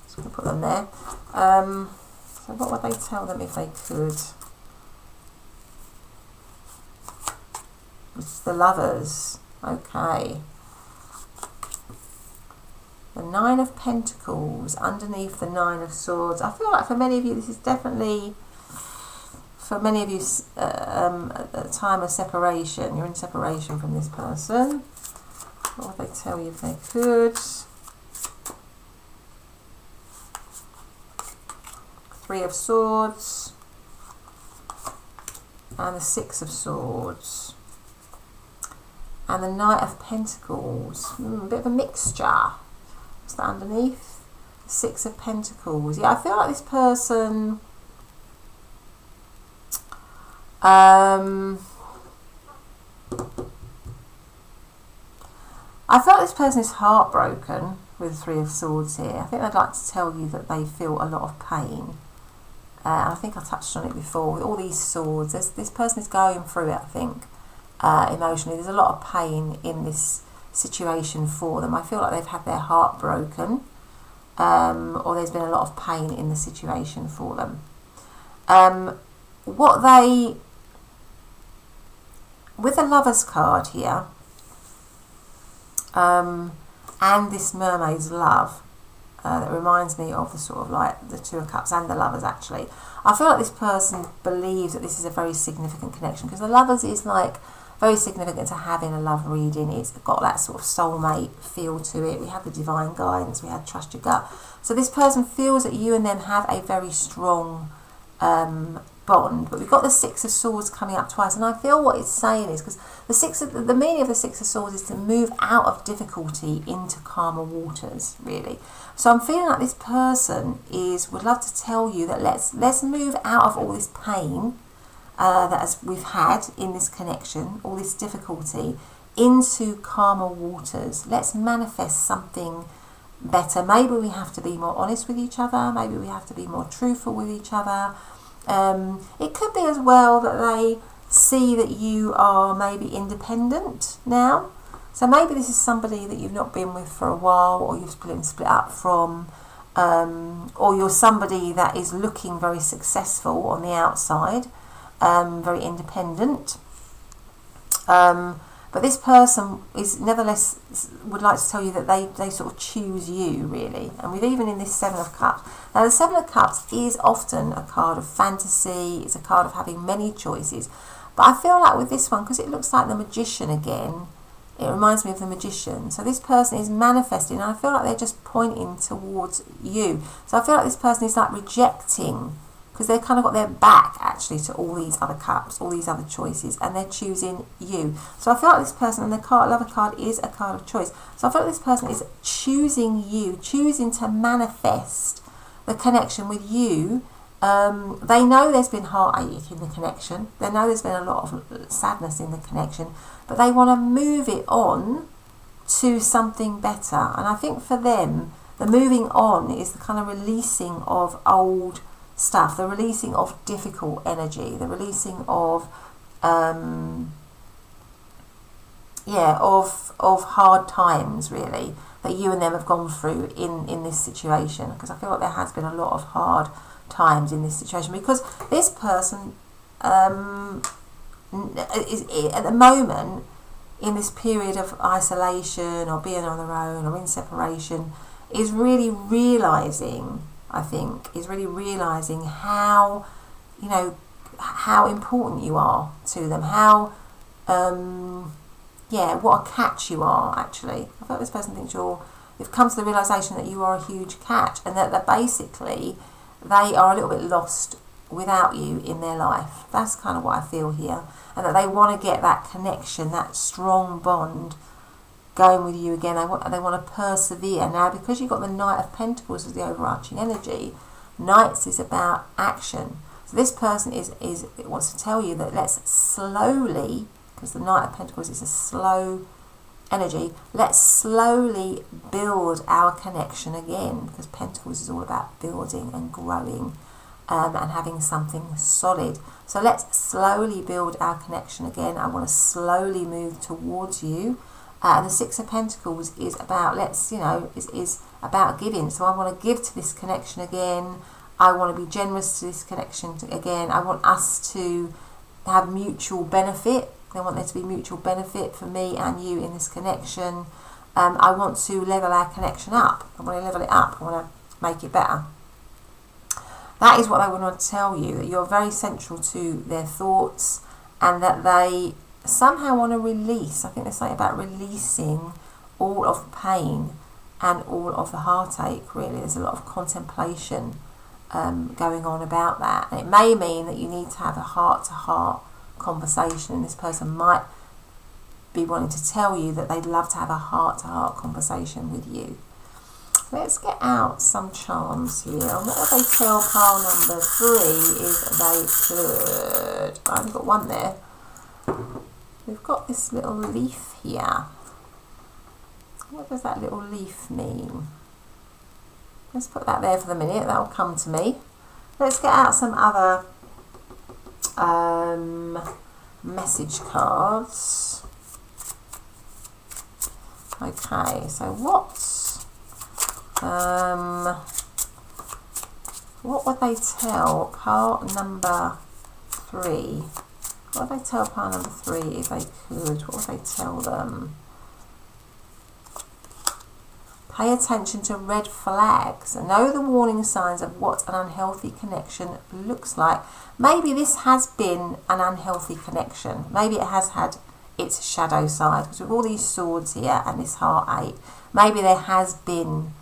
just going to put them there. So what would they tell them if they could? It's the Lovers. Okay. The 9 of Pentacles underneath the 9 of Swords. I feel like for many of you, this is definitely, for many of you, a time of separation. You're in separation from this person. What would they tell you if they could? 3 of Swords and the 6 of Swords. And the Knight of Pentacles, a bit of a mixture. What's that underneath? The 6 of Pentacles. Yeah, I feel like this person, I feel like this person is heartbroken with the 3 of Swords here. I think they'd like to tell you that they feel a lot of pain. I think I touched on it before. With all these swords, this person is going through it, I think. Emotionally, there's a lot of pain in this situation for them. I feel like they've had their heart broken, or there's been a lot of pain in the situation for them. With the Lovers card here, and this Mermaid's Love, that reminds me of the sort of like the 2 of Cups and the Lovers actually. I feel like this person believes that this is a very significant connection, because the Lovers is like very significant to having a love reading. It's got that sort of soulmate feel to it. We have the divine guidance, we have trust your gut. So this person feels that you and them have a very strong bond. But we've got the 6 of Swords coming up twice, and I feel what it's saying is, because the meaning of the 6 of Swords is to move out of difficulty into calmer waters, really. So I'm feeling like this person would love to tell you that let's move out of all this pain that we've had in this connection, all this difficulty, into calmer waters. Let's manifest something better. Maybe we have to be more honest with each other. Maybe we have to be more truthful with each other. It could be as well that they see that you are maybe independent now. So maybe this is somebody that you've not been with for a while, or you've split up from, or you're somebody that is looking very successful on the outside, very independent. But this person is nevertheless would like to tell you that they sort of choose you, really. And with even in this 7 of Cups. Now the 7 of Cups is often a card of fantasy. It's a card of having many choices. But I feel like with this one, because it looks like the Magician again, it reminds me of the Magician. So this person is manifesting, and I feel like they're just pointing towards you. So I feel like this person is like rejecting, because they've kind of got their back actually to all these other cups, all these other choices, and they're choosing you. So I feel like this person, and the Lover card is a card of choice. So I feel like this person is choosing you, choosing to manifest the connection with you. They know there's been heartache in the connection. They know there's been a lot of sadness in the connection, but they want to move it on to something better. And I think for them, the moving on is the kind of releasing of old stuff, the releasing of difficult energy, the releasing of of hard times, really, that you and them have gone through in this situation. Because I feel like there has been a lot of hard times in this situation, because this person is at the moment in this period of isolation or being on their own or in separation. is really realising, I think, how, you know, how important you are to them, how, what a catch you are, actually. I thought this person thinks they've come to the realisation that you are a huge catch, and that basically they are a little bit lost without you in their life. That's kind of what I feel here. And that they want to get that connection, that strong bond going with you again. They want to persevere. Now, because you've got the Knight of Pentacles as the overarching energy, Knights is about action. So this person wants to tell you that let's slowly, because the Knight of Pentacles is a slow energy, let's slowly build our connection again, because Pentacles is all about building and growing and having something solid. So let's slowly build our connection again. I want to slowly move towards you. And the Six of Pentacles is about, is about giving. So I want to give to this connection again. I want to be generous to this connection again. I want us to have mutual benefit. I want there to be mutual benefit for me and you in this connection. I want to level our connection up. I want to level it up. I want to make it better. That is what I want to tell you, that you're very central to their thoughts, and that they somehow want to release. I think there's something about releasing all of the pain and all of the heartache, really. There's a lot of contemplation going on about that. And it may mean that you need to have a heart-to-heart conversation, and this person might be wanting to tell you that they'd love to have a heart-to-heart conversation with you. Let's get out some charms here. And what would they tell pile number 3 if they could? I've only got one there. We've got this little leaf here. What does that little leaf mean? Let's put that there for the minute. That'll come to me. Let's get out some other message cards. Okay, so what would they tell pile number 3? What would they tell pile number 3 if they could? What would they tell them? Pay attention to red flags and know the warning signs of what an unhealthy connection looks like. Maybe this has been an unhealthy connection. Maybe it has had its shadow side, because with all these swords here and this heart 8, maybe there has been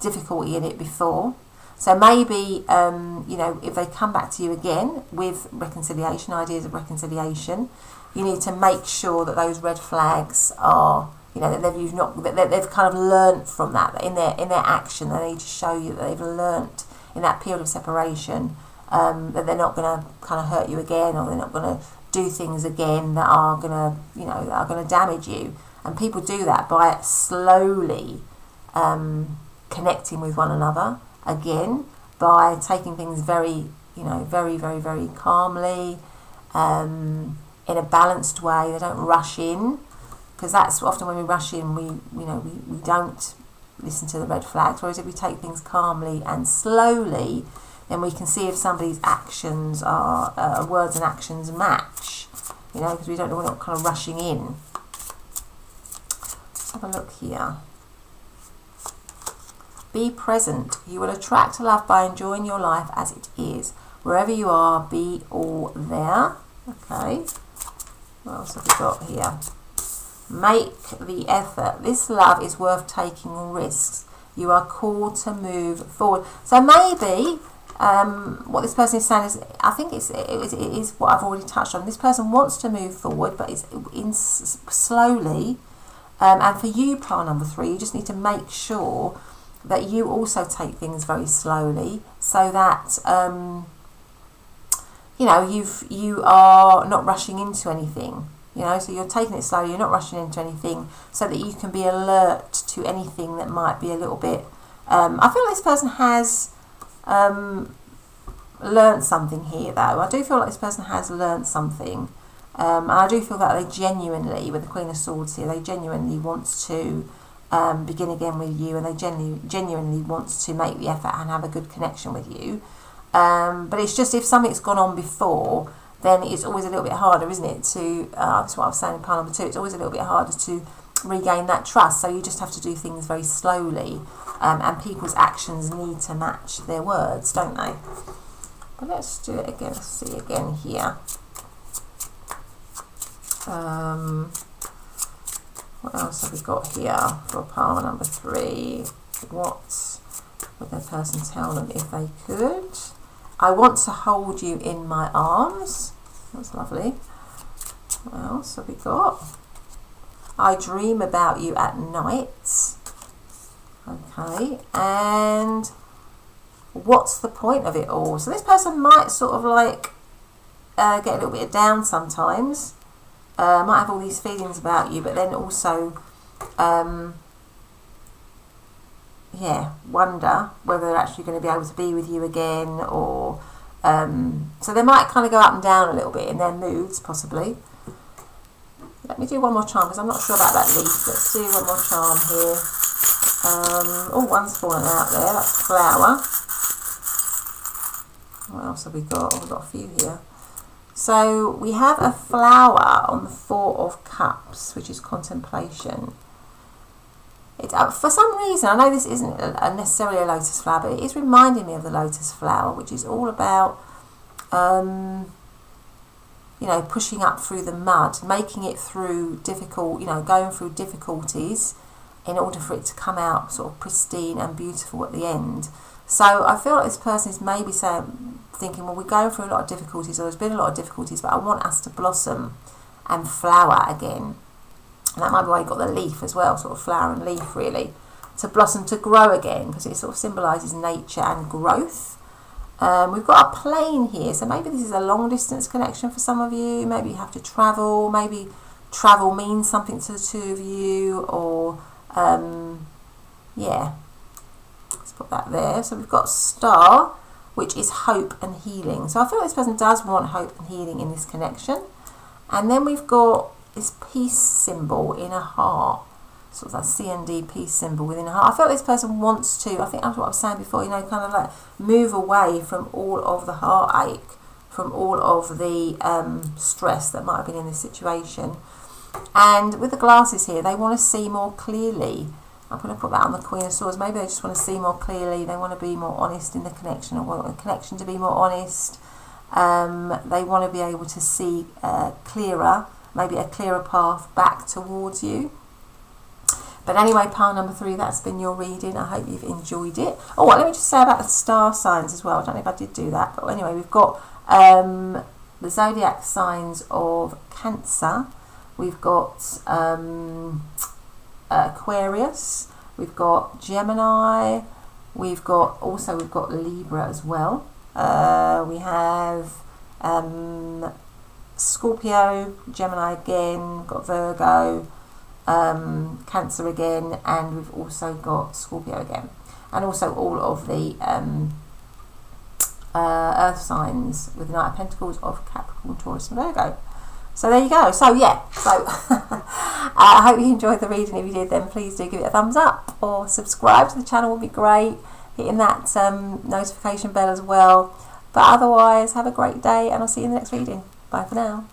difficulty in it before. So maybe, if they come back to you again with reconciliation, ideas of reconciliation, you need to make sure that those red flags are, that they've kind of learnt from that in their action. They need to show you that they've learnt in that period of separation that they're not going to kind of hurt you again, or they're not going to do things again that are going to damage you. And people do that by slowly connecting with one another again, by taking things very, very, very, very calmly, in a balanced way. They don't rush in, because that's often when we rush in, we don't listen to the red flags. Whereas if we take things calmly and slowly, then we can see if somebody's actions are words and actions match. Because we're not kind of rushing in. Let's have a look here. Be present. You will attract love by enjoying your life as it is. Wherever you are, be all there. Okay. What else have we got here? Make the effort. This love is worth taking risks. You are called to move forward. So maybe what this person is saying is, I think it is what I've already touched on. This person wants to move forward, but it's slowly. And for you, pile number 3, you just need to make sure that you also take things very slowly, so that you are not rushing into anything. So you're taking it slowly, you're not rushing into anything, so that you can be alert to anything that might be a little bit. I feel like this person has learned something here, though. I do feel like this person has learned something, and I do feel that they genuinely, with the Queen of Swords here, they genuinely want to begin again with you, and they genuinely want to make the effort and have a good connection with you. But it's just, if something's gone on before, then it's always a little bit harder, isn't it, to, that's what I was saying in pile number 2, it's always a little bit harder to regain that trust. So you just have to do things very slowly, and people's actions need to match their words, don't they? But let's do it again. Let's see again here. What else have we got here for pile number 3? What would their person tell them if they could? I want to hold you in my arms. That's lovely. What else have we got? I dream about you at night. Okay, and what's the point of it all? So this person might sort of like get a little bit down sometimes. Might have all these feelings about you, but then also yeah, wonder whether they're actually going to be able to be with you again, or so they might kind of go up and down a little bit in their moods, possibly. Let me do one more charm, because I'm not sure about that leaf. Let's do one more charm here. Oh, one's fallen out there. That's flower. What else have we got? Oh, we've got a few here. So we have a flower on the 4 of Cups, which is contemplation. It, for some reason, I know this isn't necessarily a lotus flower, but it is reminding me of the lotus flower, which is all about, you know, pushing up through the mud, making it through difficult, you know, going through difficulties in order for it to come out sort of pristine and beautiful at the end. So I feel like this person is maybe thinking, well, we're going through a lot of difficulties, or there's been a lot of difficulties, but I want us to blossom and flower again. And that might be why you got the leaf as well, sort of flower and leaf really, to blossom, to grow again, because it sort of symbolises nature and growth. We've got a plane here, so maybe this is a long distance connection for some of you. Maybe you have to travel, maybe travel means something to the 2 of you, or yeah, let's put that there. So we've got star, which is hope and healing. So I feel this person does want hope and healing in this connection. And then we've got this peace symbol in a heart, sort of that C&D peace symbol within a heart. I feel like this person wants to, I think that's what I was saying before, you know, kind of like move away from all of the heartache, from all of the stress that might have been in this situation. And with the glasses here, they want to see more clearly. I'm going to put that on the Queen of Swords. Maybe they just want to see more clearly. They want to be more honest in the connection, or want the connection to be more honest. They want to be able to see clearer, maybe a clearer path back towards you. But anyway, pile number 3, that's been your reading. I hope you've enjoyed it. Oh, let me just say about the star signs as well. I don't know if I did do that. But anyway, we've got the zodiac signs of Cancer. We've got Aquarius. We've got Gemini. We've got Libra as well. We have Scorpio, Gemini again, got Virgo, Cancer again, and we've also got Scorpio again, and also all of the earth signs with the Knight of Pentacles of Capricorn, Taurus and Virgo. So there you go. So yeah, I hope you enjoyed the reading. If you did, then please do give it a thumbs up, or subscribe to the channel would be great, hitting that notification bell as well. But otherwise, have a great day, and I'll see you in the next reading. Bye for now.